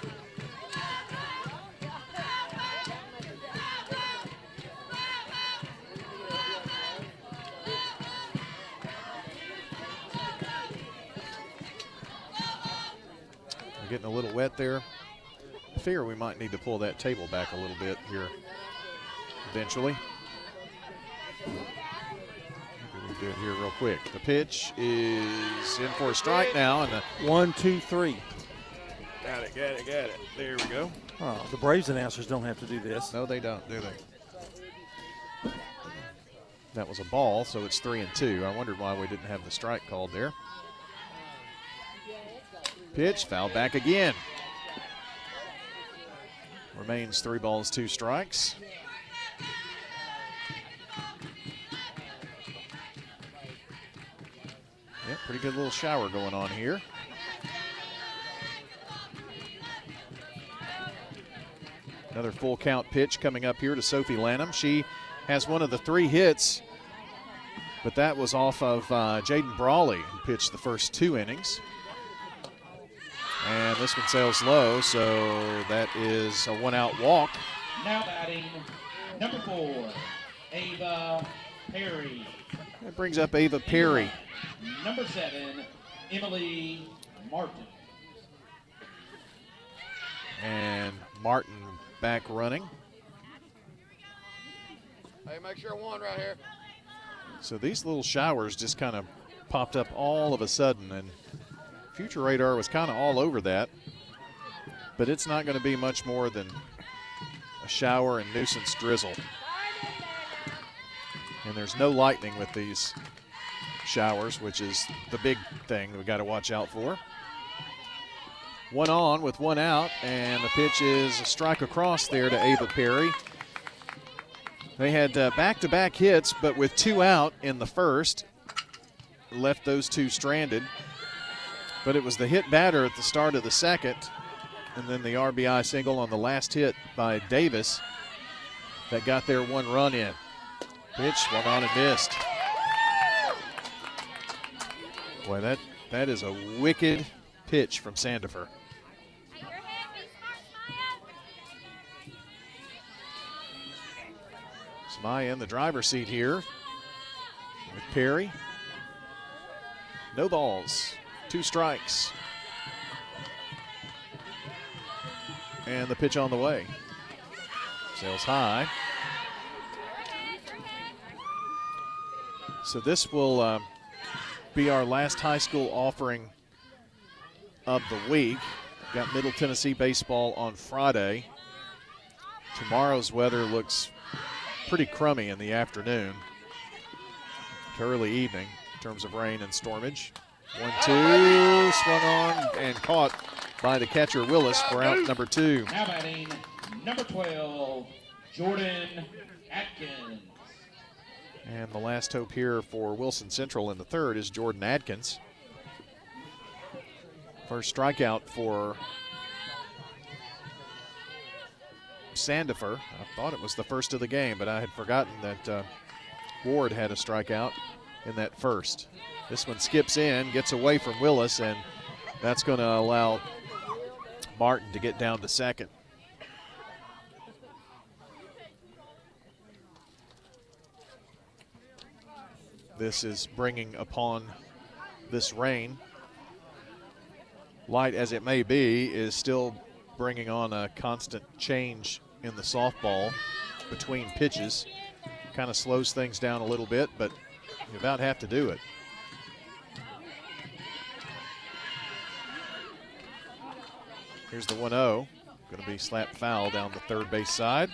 We're getting a little wet there. I figure we might need to pull that table back a little bit here eventually. We'll do it here real quick. The pitch is in for a strike now, and the 1-2-3. Got it. There we go. Oh, the Braves announcers don't have to do this. No, they don't, do they? That was a ball, so it's 3-2. I wondered why we didn't have the strike called there. Pitch, foul back again. Remains 3 balls, 2 strikes. Yep, pretty good little shower going on here. Another full count pitch coming up here to Sophie Lanham. She has one of the 3 hits, but that was off of Jaden Brawley, who pitched the first 2 innings. And this one sails low, so that is a 1-out walk. Now batting, number 4, Ava Perry. That brings up Ava Perry. Number 7, Emily Martin. And Martin back running. Hey, make sure 1 right here. So these little showers just kind of popped up all of a sudden, and Future Radar was kind of all over that, but it's not going to be much more than a shower and nuisance drizzle. And there's no lightning with these showers, which is the big thing that we got to watch out for. 1 on with 1 out, and the pitch is a strike across there to Ava Perry. They had back-to-back hits, but with 2 out in the first, left those 2 stranded. But it was the hit batter at the start of the second, and then the RBI single on the last hit by Davis that got their 1 run in. Pitch, swung on and missed. Boy, that is a wicked pitch from Sandifer. Samaya in the driver's seat here with Perry. No balls. 2 strikes. And the pitch on the way. Sails high. So this will be our last high school offering of the week. Got Middle Tennessee baseball on Friday. Tomorrow's weather looks pretty crummy in the afternoon to early evening in terms of rain and stormage. 1-2, swung on and caught by the catcher Willis for out number 2. Now batting, number 12, Jordan Atkins. And the last hope here for Wilson Central in the third is Jordan Atkins. First strikeout for Sandifer. I thought it was the first of the game, but I had forgotten that Ward had a strikeout in that first. This one skips in, gets away from Willis, and that's going to allow Martin to get down to second. This is bringing upon this rain. Light as it may be, is still bringing on a constant change in the softball between pitches. Kind of slows things down a little bit, but you about have to do it. Here's the 1-0. Going to be slapped foul down the third base side.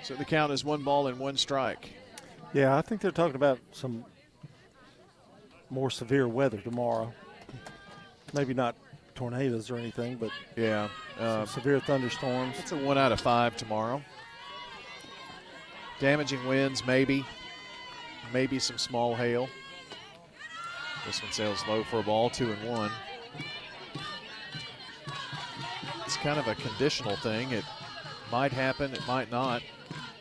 So the count is 1 ball and 1 strike. Yeah, I think they're talking about some more severe weather tomorrow. Maybe not tornadoes or anything, but yeah, some severe thunderstorms. It's a 1 out of 5 tomorrow. Damaging winds, maybe some small hail. This one sails low for a ball, 2-1. It's kind of a conditional thing. It might happen, it might not.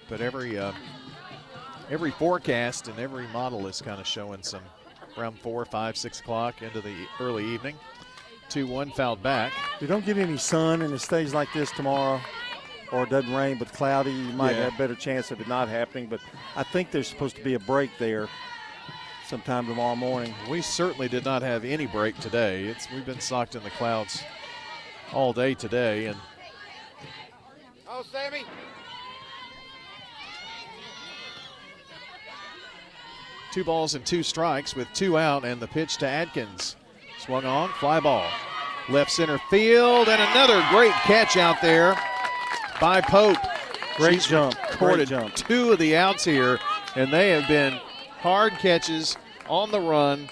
But every forecast and every model is kind of showing some around 4, 5, 6 o'clock into the early evening. 2-1 fouled back. If you don't get any sun and it stays like this tomorrow, or it doesn't rain but cloudy, you might have a better chance of it not happening. But I think there's supposed to be a break there sometime tomorrow morning. We certainly did not have any break today. We've been socked in the clouds all day today. And oh, Sammy. Two balls and 2 strikes with 2 out, and the pitch to Atkins. Swung on, fly ball. Left center field, and another great catch out there by Pope. Great jump. Recorded 2 of the outs here, and they have been hard catches on the run.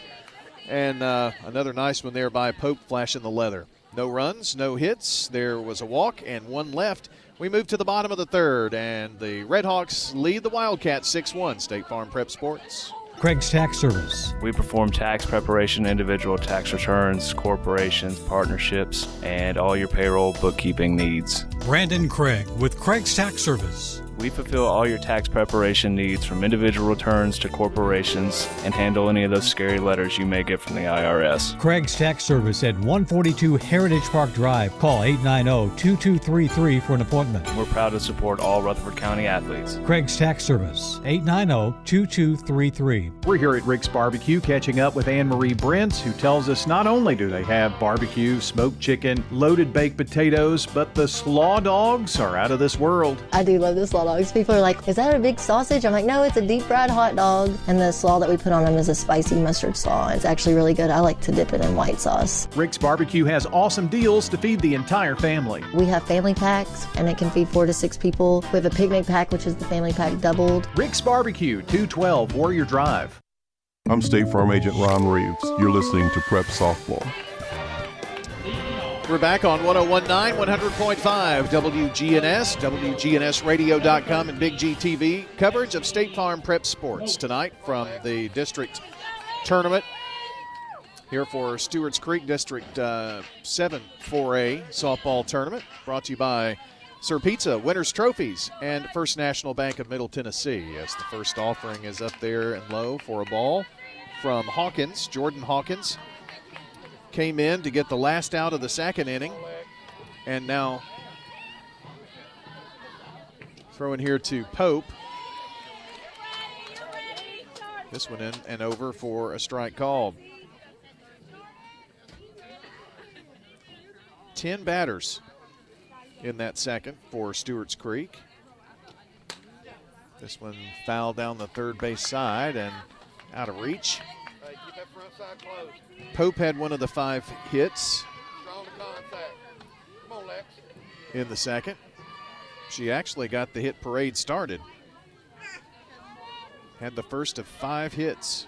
And another nice one there by Pope, flashing the leather. No runs, no hits. There was a walk and 1 left. We move to the bottom of the third, and the Redhawks lead the Wildcats 6-1. State Farm Prep Sports. Craig's Tax Service. We perform tax preparation, individual tax returns, corporations, partnerships, and all your payroll bookkeeping needs. Brandon Craig with Craig's Tax Service. We fulfill all your tax preparation needs from individual returns to corporations and handle any of those scary letters you may get from the IRS. Craig's Tax Service at 142 Heritage Park Drive. Call 890-2233 for an appointment. We're proud to support all Rutherford County athletes. Craig's Tax Service, 890-2233. We're here at Rick's Barbecue catching up with Anne-Marie Brents, who tells us not only do they have barbecue, smoked chicken, loaded baked potatoes, but the slaw dogs are out of this world. I do love the slaw dogs. People are like, is that a big sausage? I'm like, no, it's a deep fried hot dog. And the slaw that we put on them is a spicy mustard slaw. It's actually really good. I like to dip it in white sauce. Rick's Barbecue has awesome deals to feed the entire family. We have family packs, and it can feed 4 to 6 people. We have a picnic pack, which is the family pack doubled. Rick's Barbecue, 212 Warrior Drive. I'm State Farm Agent Ron Reeves. You're listening to Prep Softball. We're back on 101.9, 100.5 WGNS, WGNSradio.com, and Big G TV. Coverage of State Farm Prep Sports tonight from the district tournament here for Stewarts Creek District 7 4A softball tournament, brought to you by Sir Pizza, Winners Trophies, and First National Bank of Middle Tennessee. As the first offering is up there and low for a ball from Hawkins, Jordan Hawkins. Came in to get the last out of the second inning, and now throwing here to Pope. This one in and over for a strike called. 10 batters in that second for Stewarts Creek. This one fouled down the third base side and out of reach. Hey, keep that front side closed. Pope had one of the 5 hits Strong to contact. Come on, Lex. in the second. She actually got the hit parade started. Had the first of 5 hits.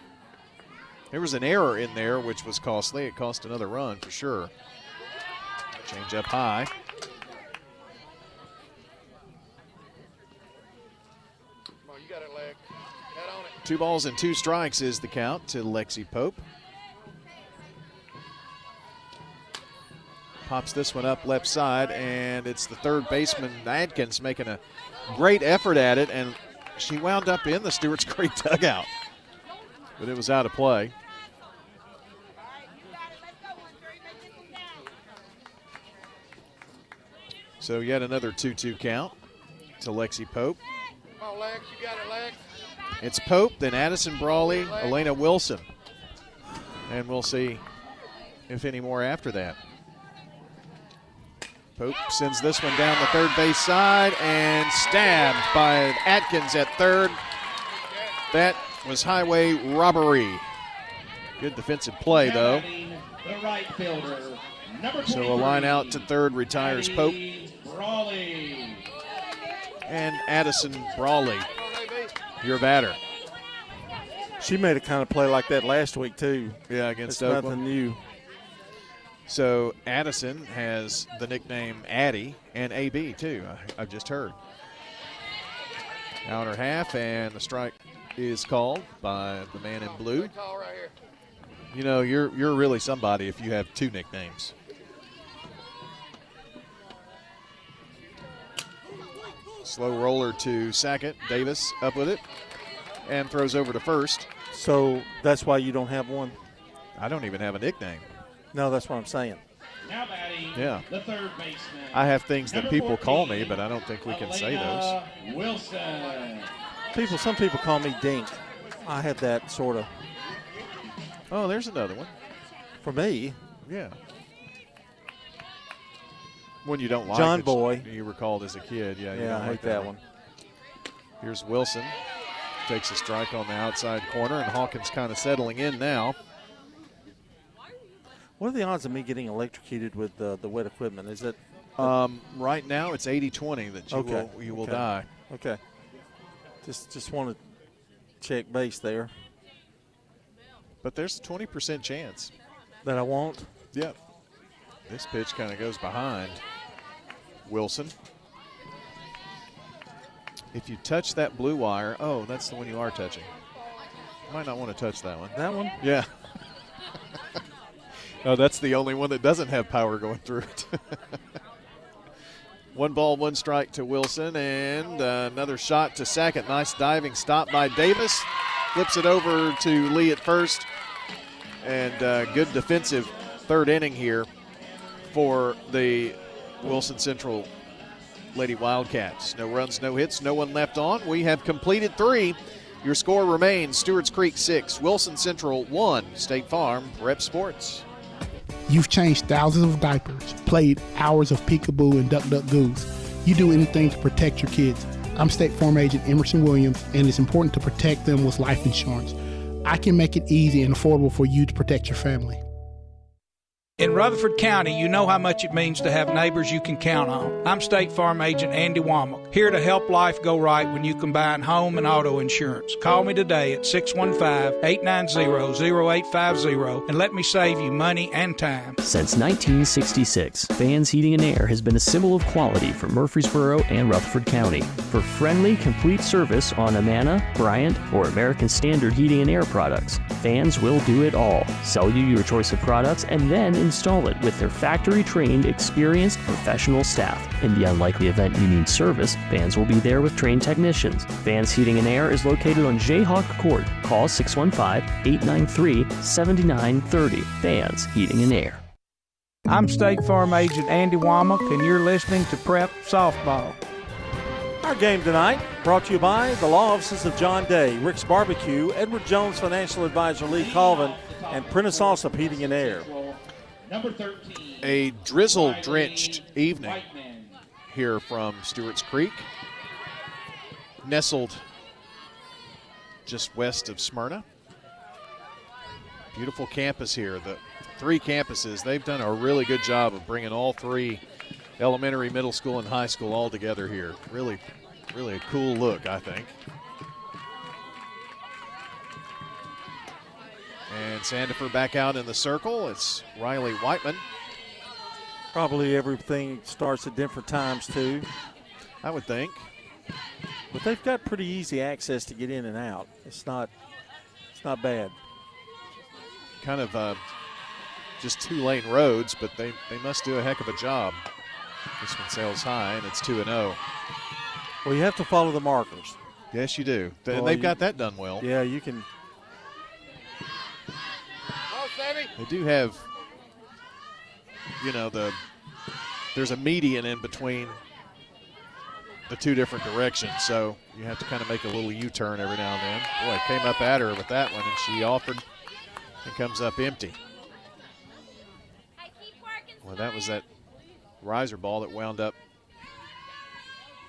There was an error in there, which was costly. It cost another run for sure. Change up high. Come on, you got it, Lex. Head on it. 2 balls and 2 strikes is the count to Lexi Pope. Pops this one up left side, and it's the third baseman, Adkins, making a great effort at it, and she wound up in the Stewarts Creek dugout. But it was out of play. So yet another 2-2 count to Lexi Pope. Come on, Lex. You got it, Lex. It's Pope, then Addison Brawley, Elena Wilson. And we'll see if any more after that. Pope sends this one down the third base side and stabbed by Atkins at third. That was highway robbery. Good defensive play, though. The right fielder, number 23, So a line out to third retires Pope. Brawley. And Addison Brawley, your batter. She made a kind of play like that last week, too. Yeah, against It's Oakland. nothing new. So Addison has the nickname Addie and AB, too, I've just heard. Outer half, and the strike is called by the man in blue. Call right here. You know, you're really somebody if you have 2 nicknames. Slow roller to second. Davis up with it and throws over to first. So that's why you don't have one? I don't even have a nickname. No, that's what I'm saying. Now batting, Yeah. the third baseman. I have things that Number people call 14, me, but I don't think we can say Elena those. Wilson. Some people call me Dink. I have that sort of. Oh, there's another one. For me. Yeah. When you don't like John it, Boy. you recalled as a kid. Yeah, you Yeah, don't I like hate that one. Here's Wilson. Takes a strike on the outside corner, and Hawkins kind of settling in now. What are the odds of me getting electrocuted with the wet equipment? Is it? Right now, it's 80-20 that you will die. Okay. Just want to check base there. But there's a 20% chance. That I won't? Yep. This pitch kind of goes behind Wilson. If you touch that blue wire, oh, that's the one you are touching. You might not want to touch that one. That one? Yeah. Oh, that's the only one that doesn't have power going through it. 1 ball, 1 strike to Wilson, and another shot to second. Nice diving stop by Davis. Flips it over to Lee at first. And good defensive third inning here for the Wilson Central Lady Wildcats. No runs, no hits, no one left on. We have completed 3. Your score remains Stewarts Creek 6, Wilson Central 1. State Farm, Rep Sports. You've changed thousands of diapers, played hours of peekaboo and duck, duck, goose. You do anything to protect your kids. I'm State Farm Agent Emerson Williams, and it's important to protect them with life insurance. I can make it easy and affordable for you to protect your family. In Rutherford County, you know how much it means to have neighbors you can count on. I'm State Farm Agent Andy Womack, here to help life go right when you combine home and auto insurance. Call me today at 615-890-0850 and let me save you money and time. Since 1966, Fans Heating and Air has been a symbol of quality for Murfreesboro and Rutherford County. For friendly, complete service on Amana, Bryant, or American Standard Heating and Air products, Fans will do it all. Sell you your choice of products and then install it with their factory-trained, experienced, professional staff. In the unlikely event you need service, Fans will be there with trained technicians. Fans Heating and Air is located on Jayhawk Court. Call 615-893-7930. Fans Heating and Air. I'm State Farm Agent Andy Womack, and you're listening to Prep Softball. Our game tonight brought to you by the law offices of John Day, Rick's Barbecue, Edward Jones Financial Advisor Lee Colvin, and Prentice Allsup Heating and Air. Number 13. A drizzle-drenched evening here from Stewarts Creek, nestled just west of Smyrna. Beautiful campus here. The 3 campuses, they've done a really good job of bringing all 3 elementary, middle school, and high school all together here. Really, really a cool look, I think. And Sandifer back out in the circle. It's Riley Whiteman. Probably everything starts at different times, too. I would think. But they've got pretty easy access to get in and out. It's not bad. Kind of just 2-lane roads, but they must do a heck of a job. This one sails high, and it's 2-0. Well, you have to follow the markers. Yes, you do. Well, they've got that done well. Yeah, you can. They do have, there's a median in between the 2 different directions, so you have to kind of make a little U-turn every now and then. Boy, came up at her with that one, and she offered and comes up empty. Well, that was that riser ball that wound up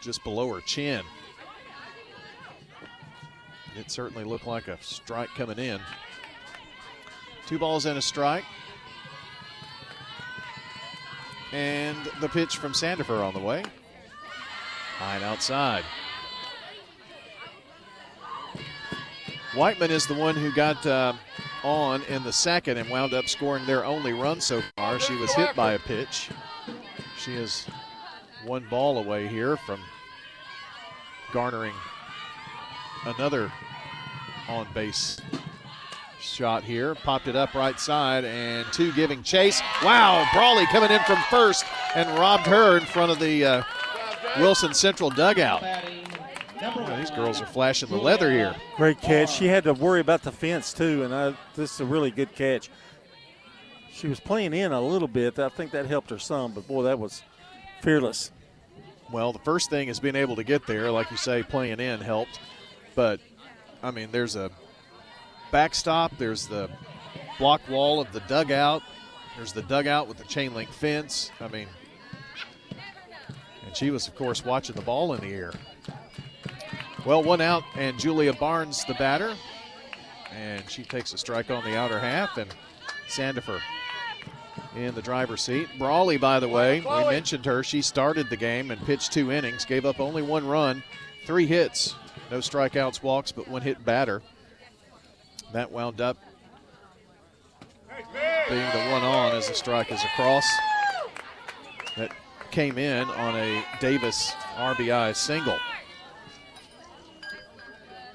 just below her chin. It certainly looked like a strike coming in. 2 balls and a strike. And the pitch from Sandifer on the way. High and outside. Whiteman is the one who got on in the second and wound up scoring their only run so far. She was hit by a pitch. She is 1 ball away here from garnering another on-base shot here. Popped it up right side, and 2 giving chase. Wow, Brawley coming in from first and robbed her in front of the Wilson Central dugout. Oh, these girls are flashing the leather here. Great catch. She had to worry about the fence, too, and this is a really good catch. She was playing in a little bit. I think that helped her some, but, boy, that was fearless. Well, the first thing is being able to get there. Like you say, playing in helped. But, I mean, there's a backstop. There's the block wall of the dugout. There's the dugout with the chain link fence. I mean, and she was, of course, watching the ball in the air. Well, 1 out, and Julia Barnes, the batter. And she takes a strike on the outer half, and Sandifer in the driver's seat. Brawley, by the way, we mentioned her. She started the game and pitched 2 innings, gave up only 1 run, 3 hits, no strikeouts, walks, but 1 hit batter. That wound up being the 1 on as the strike is across. That came in on a Davis RBI single.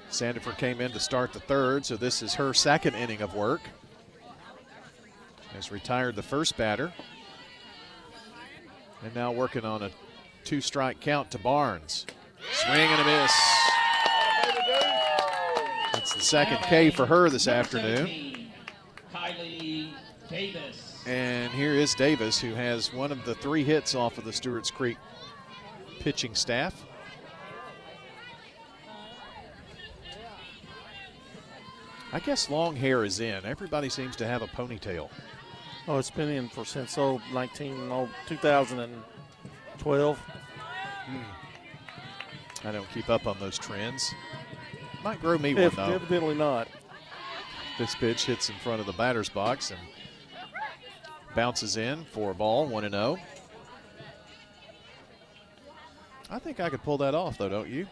Sandifer came in to start the 3rd, so this is her 2nd inning of work. Has retired the first batter. And now working on a 2-strike count to Barnes. Swing and a miss. That's the 2nd K for her this afternoon. Kylie Davis. And here is Davis, who has one of the 3 hits off of the Stewarts Creek pitching staff. I guess long hair is in. Everybody seems to have a ponytail. Oh, it's been in since 2012. I don't keep up on those trends. Might grow me one, though. Evidently not. This pitch hits in front of the batter's box and bounces in for a ball, 1-0. I think I could pull that off, though, don't you?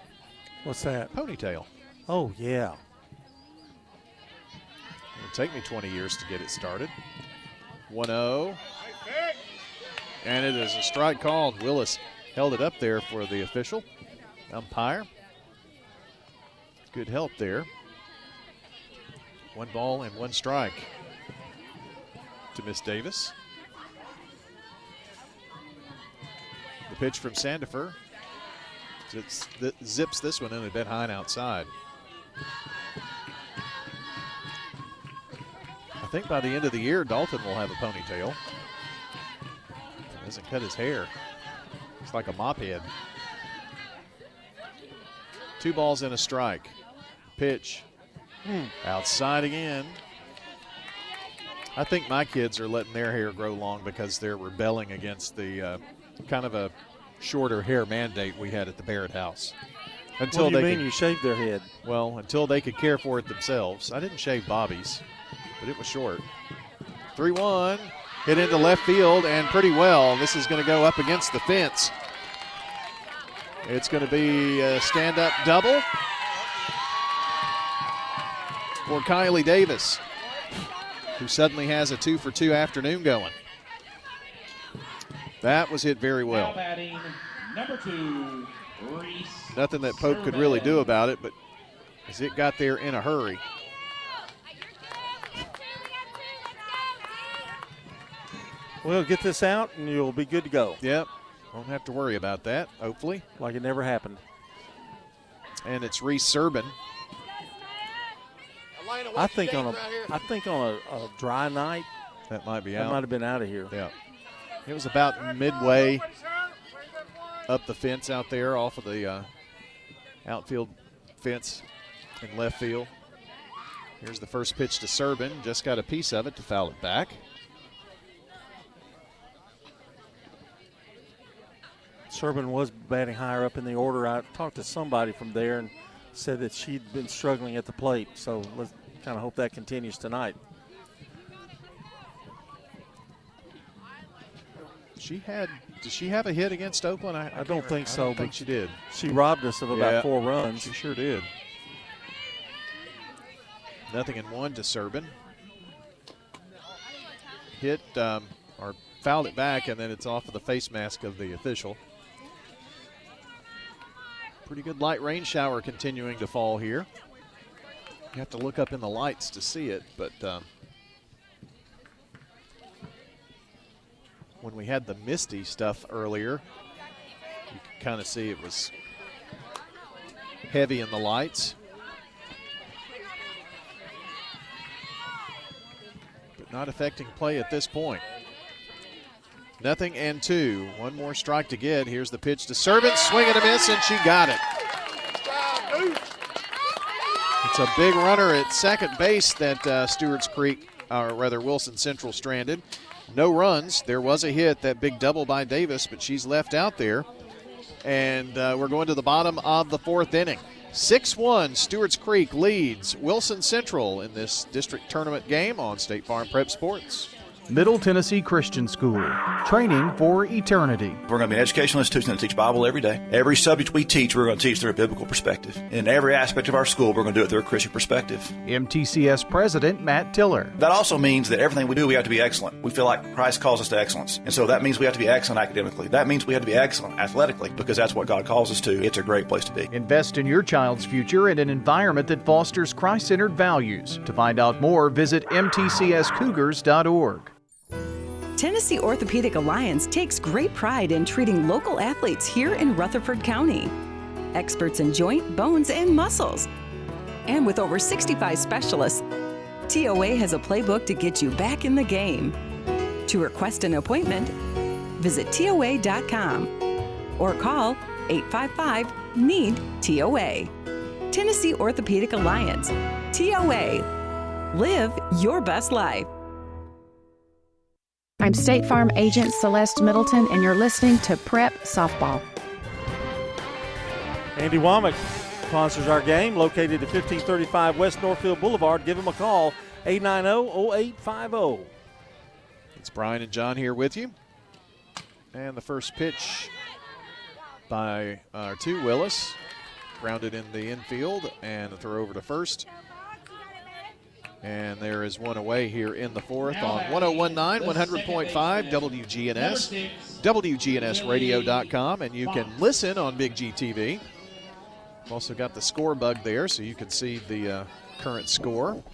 What's that? Ponytail. Oh, yeah. It'll take me 20 years to get it started. 1-0. And it is a strike called. Willis held it up there for the official umpire. Good help there. 1 ball and 1 strike to Miss Davis. The pitch from Sandifer zips this one in a bit high and outside. I think by the end of the year, Dalton will have a ponytail. He doesn't cut his hair. It's like a mop head. 2 balls and a strike. Pitch. Outside again. I think my kids are letting their hair grow long because they're rebelling against the kind of a shorter hair mandate we had at the Barrett House. What do you mean you shaved their head? Well, until they could care for it themselves. I didn't shave Bobby's, but it was short. 3-1, hit into left field, and pretty well. This is going to go up against the fence. It's going to be a stand-up double for Kylie Davis, who suddenly has a 2-for-2 afternoon going. That was hit very well. Now batting number 2, Reese. Nothing that Pope could really do about it, but as it got there in a hurry. Well, get this out and you'll be good to go. Yep. Won't have to worry about that, hopefully. Like it never happened. And it's Reese Serban. I think on a dry night, that might be that out. might have been out of here. Yeah. It was about midway up the fence out there off of the outfield fence in left field. Here's the first pitch to Serban. Just got a piece of it to foul it back. Serban was batting higher up in the order. I talked to somebody from there and said that she'd been struggling at the plate. So let's kind of hope that continues tonight. Did she have a hit against Oakland? I don't think so. I don't think she did. She robbed us of about 4 runs. She sure did. 0-1 to Serban. Hit or fouled it back, and then it's off of the face mask of the official. Pretty good light rain shower continuing to fall here. You have to look up in the lights to see it, but when we had the misty stuff earlier, you could kind of see it was heavy in the lights. But not affecting play at this point. 0-2. One more strike to get. Here's the pitch to Serban. Swing and a miss, and she got it. It's a big runner at second base that Stewarts Creek, or rather Wilson Central, stranded. No runs. There was a hit, that big double by Davis, but she's left out there. And we're going to the bottom of the 4th inning. 6-1, Stewarts Creek leads Wilson Central in this district tournament game on State Farm Prep Sports. Middle Tennessee Christian School, training for eternity. We're going to be an educational institution that teach Bible every day. Every subject we teach, we're going to teach through a biblical perspective. In every aspect of our school, we're going to do it through a Christian perspective. MTCS President Matt Tiller. That also means that everything we do, we have to be excellent. We feel like Christ calls us to excellence. And so that means we have to be excellent academically. That means we have to be excellent athletically, because that's what God calls us to. It's a great place to be. Invest in your child's future in an environment that fosters Christ-centered values. To find out more, visit mtcscougars.org. Tennessee Orthopedic Alliance takes great pride in treating local athletes here in Rutherford County. Experts in joint, bones, and muscles. And with over 65 specialists, TOA has a playbook to get you back in the game. To request an appointment, visit TOA.com or call 855-NEED-TOA. Tennessee Orthopedic Alliance. TOA. Live your best life. I'm State Farm Agent Celeste Middleton, and you're listening to Prep Softball. Andy Womack sponsors our game, located at 1535 West Northfield Boulevard. Give him a call, 890-0850. It's Brian and John here with you. And the first pitch by to Willis. Grounded in the infield, and a throw over to first. And there is one away here in the 4th on 101.9, 100.5 WGNS, WGNSradio.com, and you can listen on Big G TV. We've also got the score bug there, so you can see the current score.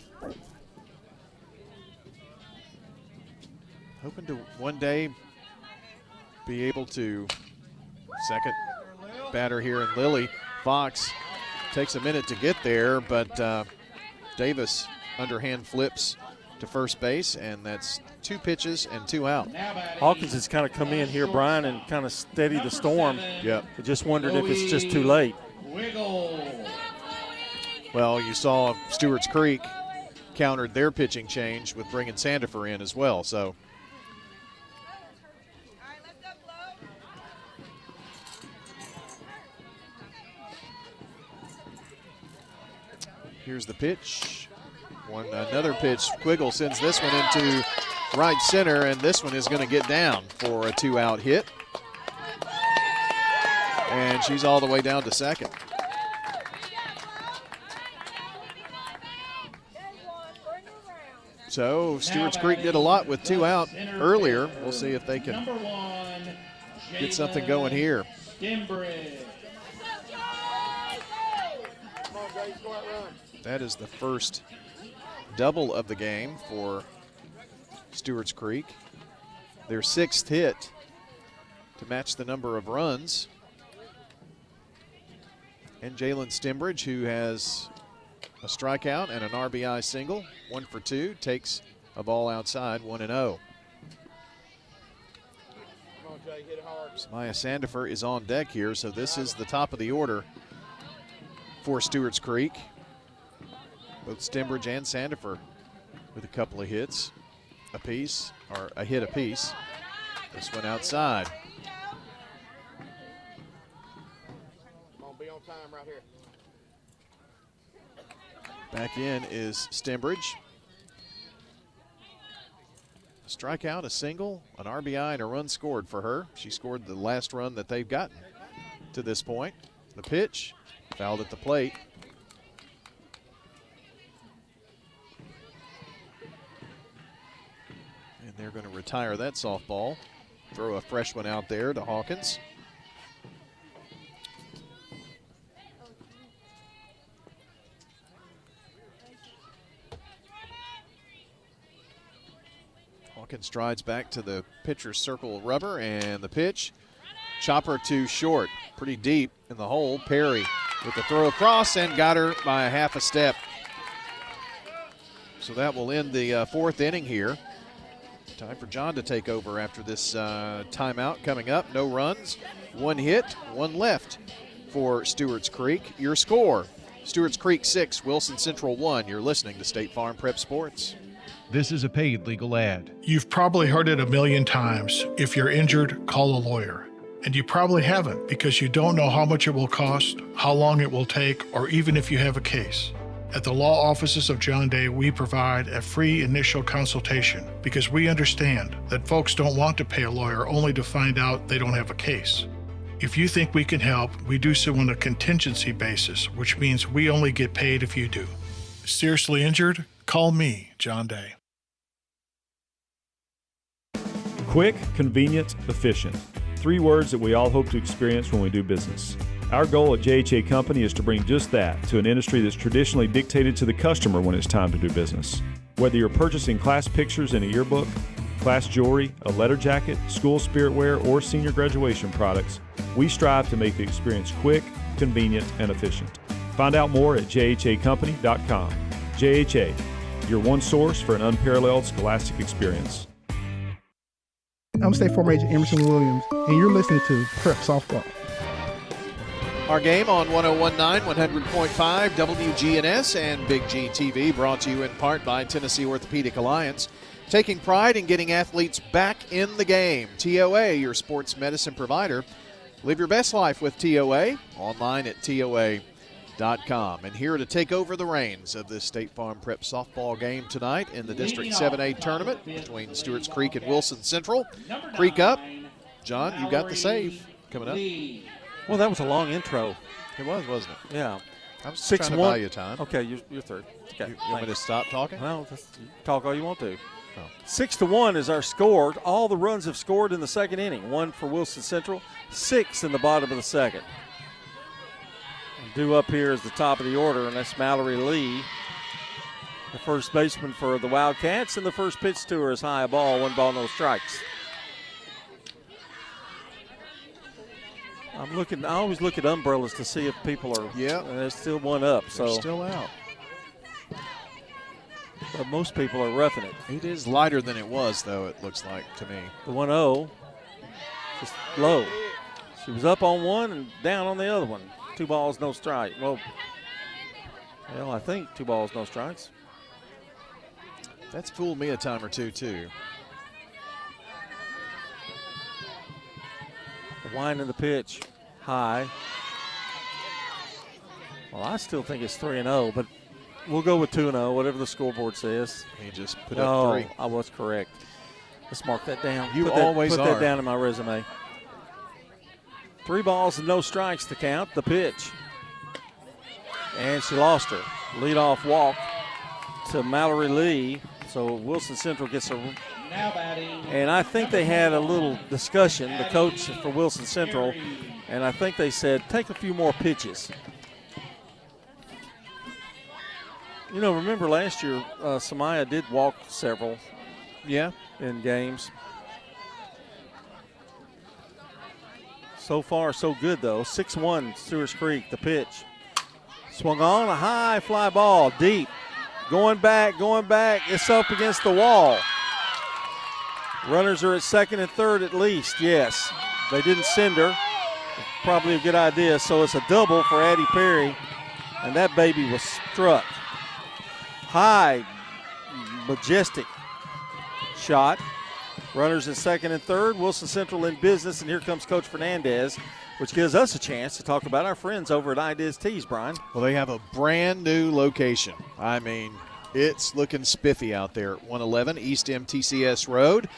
Hoping to one day be able to, second batter here in Lily. Fox takes a minute to get there, but Davis underhand flips to first base, and that's 2 pitches and 2 out. Hawkins has kind of come in here, Brian, and kind of steadied the storm. Yep. I just wondered if it's just too late. Well, you saw Stewarts Creek countered their pitching change with bringing Sandifer in as well. So Here's the pitch. Another pitch. Quiggle sends this one into right center, and this one is going to get down for a 2-out hit. And she's all the way down to second. So Stewarts Creek did a lot with 2 out earlier. We'll see if they can get something going here. That is the first double of the game for Stewarts Creek. Their 6th hit to match the number of runs. And Jalen Stembridge, who has a strikeout and an RBI single, 1 for 2, takes a ball outside, 1-0. Samaya Sandifer is on deck here, so this is the top of the order for Stewarts Creek. Both Stembridge and Sandifer with a couple of hits apiece, or a hit apiece. This one outside. Come on, be on time right here. Back in is Stembridge. A strikeout, a single, an RBI, and a run scored for her. She scored the last run that they've gotten to this point. The pitch, fouled at the plate. And they're going to retire that softball. Throw a fresh one out there to Hawkins. Hawkins strides back to the pitcher's circle rubber, and the pitch. Chopper to short. Pretty deep in the hole. Perry with the throw across and got her by a half a step. So that will end the 4th inning here. Time for John to take over after this timeout coming up. No runs, 1 hit, 1 left for Stewarts Creek. Your score, Stewarts Creek 6, Wilson Central 1. You're listening to State Farm Prep Sports. This is a paid legal ad. You've probably heard it a million times. If you're injured, call a lawyer. And you probably haven't because you don't know how much it will cost, how long it will take, or even if you have a case. At the law offices of John Day, we provide a free initial consultation because we understand that folks don't want to pay a lawyer only to find out they don't have a case. If you think we can help, we do so on a contingency basis, which means we only get paid if you do. Seriously injured? Call me, John Day. Quick, convenient, efficient. 3 words that we all hope to experience when we do business. Our goal at JHA Company is to bring just that to an industry that's traditionally dictated to the customer when it's time to do business. Whether you're purchasing class pictures in a yearbook, class jewelry, a letter jacket, school spirit wear, or senior graduation products, we strive to make the experience quick, convenient, and efficient. Find out more at jhacompany.com. JHA, your one source for an unparalleled scholastic experience. I'm State Farm Agent Emerson Williams, and you're listening to Prep Softball. Our game on 101.9, 100.5, WGNS and Big G TV, brought to you in part by Tennessee Orthopedic Alliance. Taking pride in getting athletes back in the game. TOA, your sports medicine provider. Live your best life with TOA, online at TOA.com. And here to take over the reins of this State Farm Prep softball game tonight in the District 7A tournament between Stewarts Creek and Wilson Central. Creek up. John, you got the save coming up. Well, that was a long intro. It was, wasn't it? Yeah. I'm 6-1. trying to buy you time. Okay, you're through. Okay. You want me to stop talking? Well, talk all you want to. 6-1 is our score. All the runs have scored in the second inning. 1 for Wilson Central, 6 in the bottom of the second. Due up here is the top of the order, and that's Mallory Lee, the first baseman for the Wildcats, and the first pitch to her is high, a ball, 1 ball, no strikes. I always look at umbrellas to see if people are. Yeah. There's still 1 up. They're so still out. But most people are roughing it. It is lighter than it was, though, it looks like to me. The 1-0, just low. She was up on 1 and down on the other one. 2 balls, no strike. Well, I think 2 balls, no strikes. That's fooled me a time or two, too. The wind of the pitch, high. Well, I still think it's 3-0, but We'll go with 2-0, whatever the scoreboard says. He just put up 3. I was correct. Let's mark that down. You put always Put are. that down in my resume. 3 balls and no strikes to count. The pitch. And she lost her. Leadoff walk to Mallory Lee. So Wilson Central gets a. Now batting. And I think they had a little discussion, the coach for Wilson Central, and I think they said, take a few more pitches. You know, remember last year, Samaya did walk several. Yeah. In games. So far, so good, though. 6-1, Stewarts Creek, the pitch. Swung on, a high fly ball, deep. Going back. It's up against the wall. Runners are at second and third at least, yes. They didn't send her. Probably a good idea. So it's a double for Addie Perry, and that baby was struck. High, majestic shot. Runners at second and third. Wilson Central in business, and here comes Coach Fernandez, which gives us a chance to talk about our friends over at Ideas Tees, Brian. Well, they have a brand new location. I mean, it's looking spiffy out there. 111 East MTCS Road.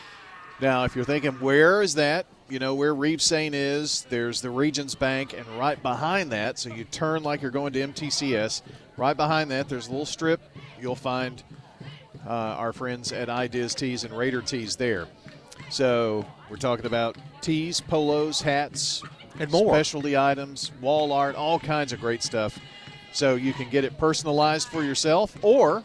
Now, if you're thinking, where is that? You know, where Reeves Saint is, there's the Regions Bank, and right behind that, so you turn like you're going to MTCS. Right behind that, there's a little strip. You'll find our friends at Ideas Tees and Raider Tees there. So we're talking about tees, polos, hats, and more. Specialty items, wall art, all kinds of great stuff. So you can get it personalized for yourself, or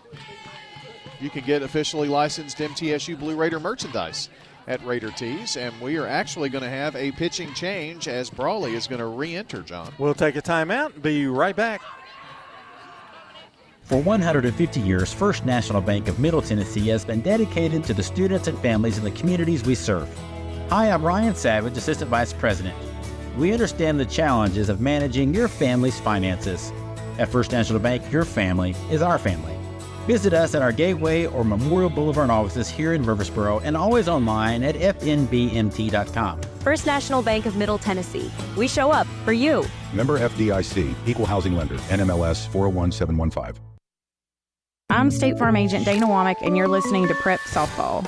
you can get officially licensed MTSU Blue Raider merchandise at Raider Tees. And we are actually going to have a pitching change as Brawley is going to re-enter, John. We'll take a timeout and be right back. For 150 years, First National Bank of Middle Tennessee has been dedicated to the students and families in the communities we serve. Hi, I'm Ryan Savage, Assistant Vice President. We understand the challenges of managing your family's finances. At First National Bank, your family is our family. Visit us at our Gateway or Memorial Boulevard offices here in Murfreesboro and always online at fnbmt.com. First National Bank of Middle Tennessee. We show up for you. Member FDIC, Equal Housing Lender, NMLS 401715. I'm State Farm Agent Dana Womack, and you're listening to Prep Softball.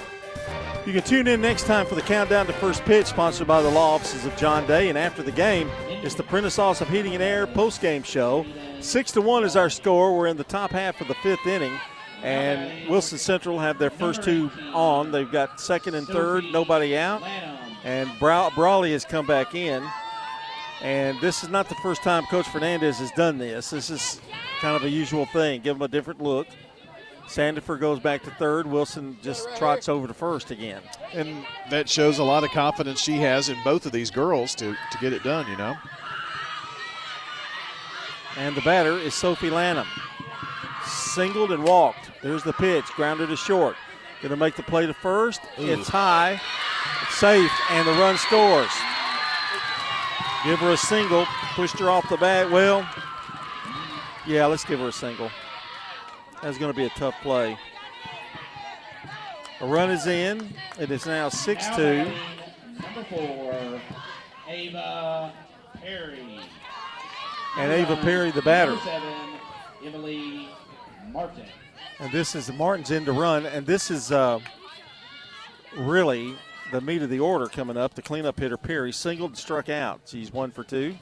You can tune in next time for the Countdown to First Pitch, sponsored by the law offices of John Day. And after the game, it's the Prentice Allsup Heating and Air post-game show. 6-1 is our score. We're in the top half of the 5th inning. And Wilson Central have their first 2 on. They've got second and third, nobody out. And Brawley has come back in. And this is not the first time Coach Fernandez has done this. This is kind of a usual thing. Give them a different look. Sandifer goes back to third. Wilson just trots over to first again. And that shows a lot of confidence she has in both of these girls to get it done, you know. And the batter is Sophie Lanham. Singled and walked. There's the pitch. Grounded to short. Going to make the play to first. It's high. It's safe, and the run scores. Give her a single. Pushed her off the bat. Well, yeah, let's give her a single. That's going to be a tough play. A run is in. It is now 6-2. Number 4, Ava Perry. And Ava Perry, the batter. Number 7, Emily Martin. And this is Martin's in to run. And this is really the meat of the order coming up. The cleanup hitter, Perry, singled and struck out. She's 1 for 2.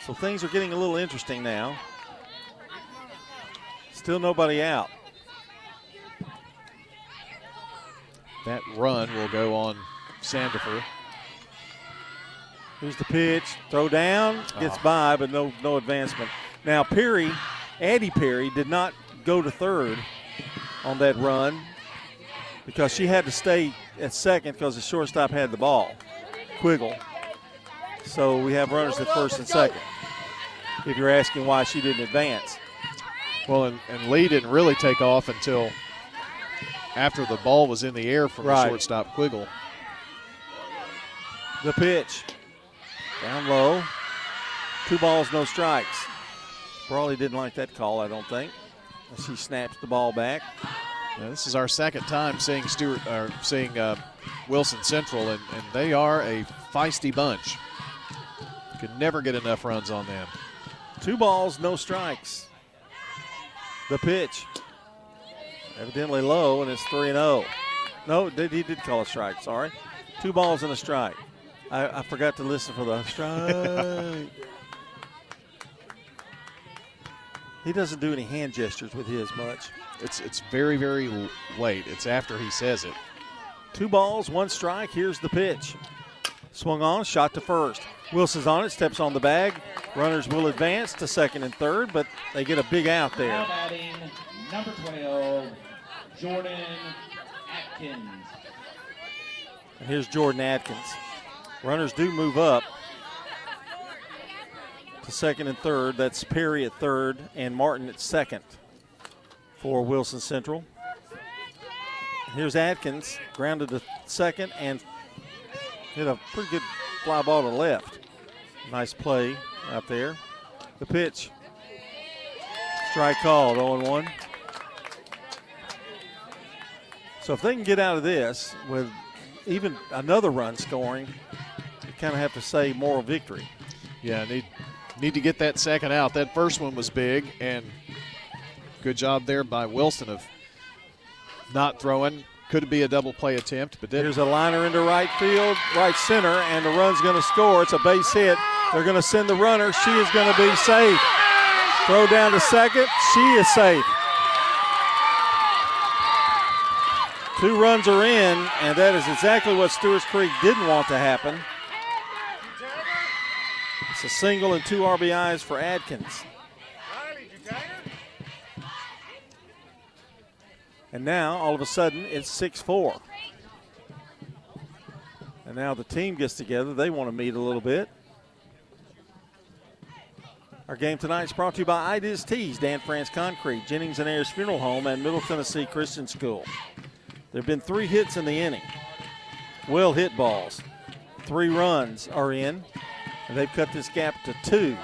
So things are getting a little interesting now. Still nobody out. That run will go on Sandifer. Here's the pitch. Throw down. Gets by, but no advancement. Now Perry, Addie Perry, did not go to third on that run because she had to stay at second because the shortstop had the ball. Quiggle. So we have runners at first and second, if you're asking why she didn't advance. Well, and Lee didn't really take off until after the ball was in the air from the shortstop Quiggle. The pitch. Down low. 2 balls, no strikes. Brawley didn't like that call, I don't think. She snaps the ball back. Yeah, this is our second time seeing Wilson Central, and they are a feisty bunch. Could never get enough runs on them. 2 balls, no strikes. The pitch. Evidently low, and it's 3-0. No, he did call a strike, sorry. 2 balls and a strike. I forgot to listen for the strike. He doesn't do any hand gestures with his much. It's very, very late. It's after he says it. 2 balls, 1 strike. Here's the pitch. Swung on, shot to first. Wilson's on it, steps on the bag. Runners will advance to second and third, but they get a big out there. Now batting number 12, Jordan Atkins. And here's Jordan Atkins. Runners do move up to second and third. That's Perry at third and Martin at second for Wilson Central. Here's Atkins, grounded to second and hit a pretty good fly ball to left. Nice play out there. The pitch. Strike called, 0-1. So if they can get out of this with even another run scoring, you kind of have to say moral victory. Yeah, need to get that second out. That first one was big, and good job there by Wilson of not throwing. Could be a double play attempt, but didn't. Here's a liner into right field, right center, and the run's going to score. It's a base hit. They're going to send the runner. She is going to be safe. Throw down to second. She is safe. 2 runs are in, and that is exactly what Stewarts Creek didn't want to happen. It's a single and 2 RBIs for Adkins. And now, all of a sudden, it's 6-4. And now the team gets together. They want to meet a little bit. Our game tonight is brought to you by Ideas Tees, Dan France Concrete, Jennings and Ayers Funeral Home, and Middle Tennessee Christian School. There have been 3 hits in the inning. Well hit balls. 3 runs are in, and they've cut this gap to 2.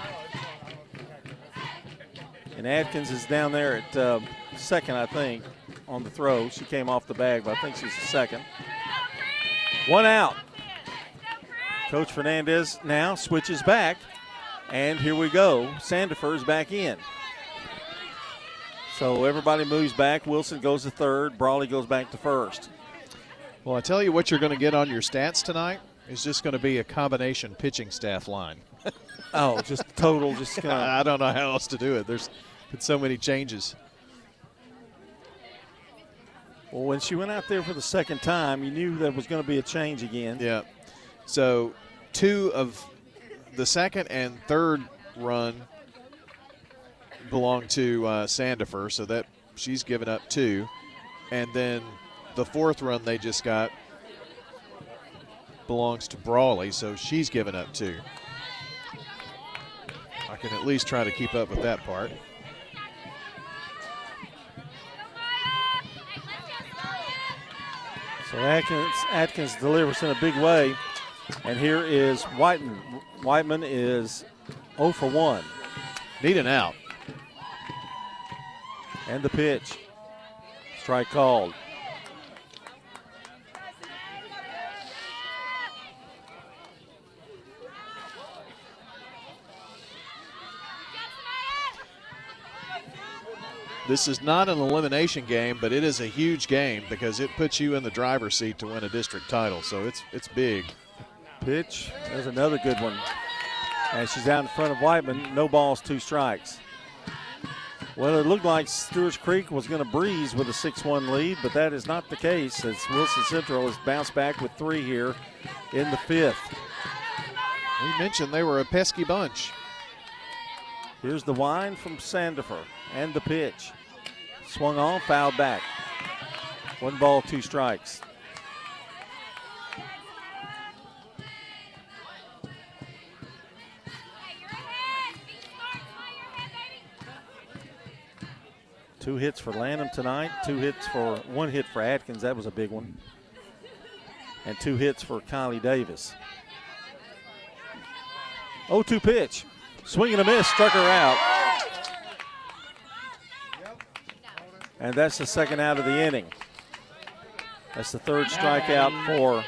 And Adkins is down there at second, I think, on the throw. She came off the bag, but I think she's the second. 1 out. Coach Fernandez now switches back, and here we go. Sandifer's back in. So everybody moves back. Wilson goes to third. Brawley goes back to first. Well, I tell you what you're going to get on your stats tonight is just going to be a combination pitching staff line. Oh, just total. Just I don't know how else to do it. There's been so many changes. Well, when she went out there for the second time, you knew there was going to be a change again. Yeah. So 2 of the second and third run belong to Sandifer, so that she's given up 2. And then the 4th run they just got belongs to Brawley, so she's given up 2. I can at least try to keep up with that part. So Atkins delivers in a big way. And here is Whiteman. Whiteman is 0 for 1. Need an out. And the pitch. Strike called. This is not an elimination game, but it is a huge game because it puts you in the driver's seat to win a district title, so it's big. Pitch. There's another good one. And she's out in front of Whiteman. No balls, 2 strikes. Well, it looked like Stewarts Creek was going to breeze with a 6-1 lead, but that is not the case as Wilson Central has bounced back with 3 here in the 5th. We mentioned they were a pesky bunch. Here's the wind from Sandifer and the pitch. Swung on, fouled back. 1 ball, 2 strikes. Two hits for Lanham tonight. 1 hit for Atkins. That was a big one. And 2 hits for Kylie Davis. 0-2 pitch. Swing and a miss, struck her out. And that's the second out of the inning. That's the 3rd strikeout for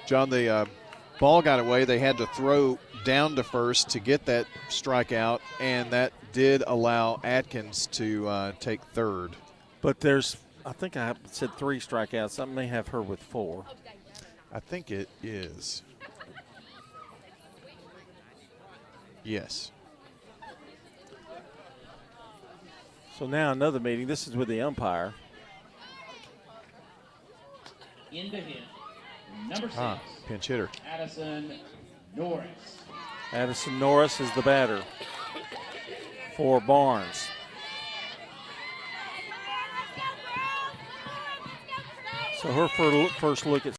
John, the ball got away. They had to throw down to first to get that strikeout, and that did allow Atkins to take third. But there's, I think I said 3 strikeouts. I may have her with 4. I think it is. Yes. So now another meeting. This is with the umpire. In the hit, number 6. Pinch hitter. Addison Norris. Addison Norris is the batter for Barnes. So her first look at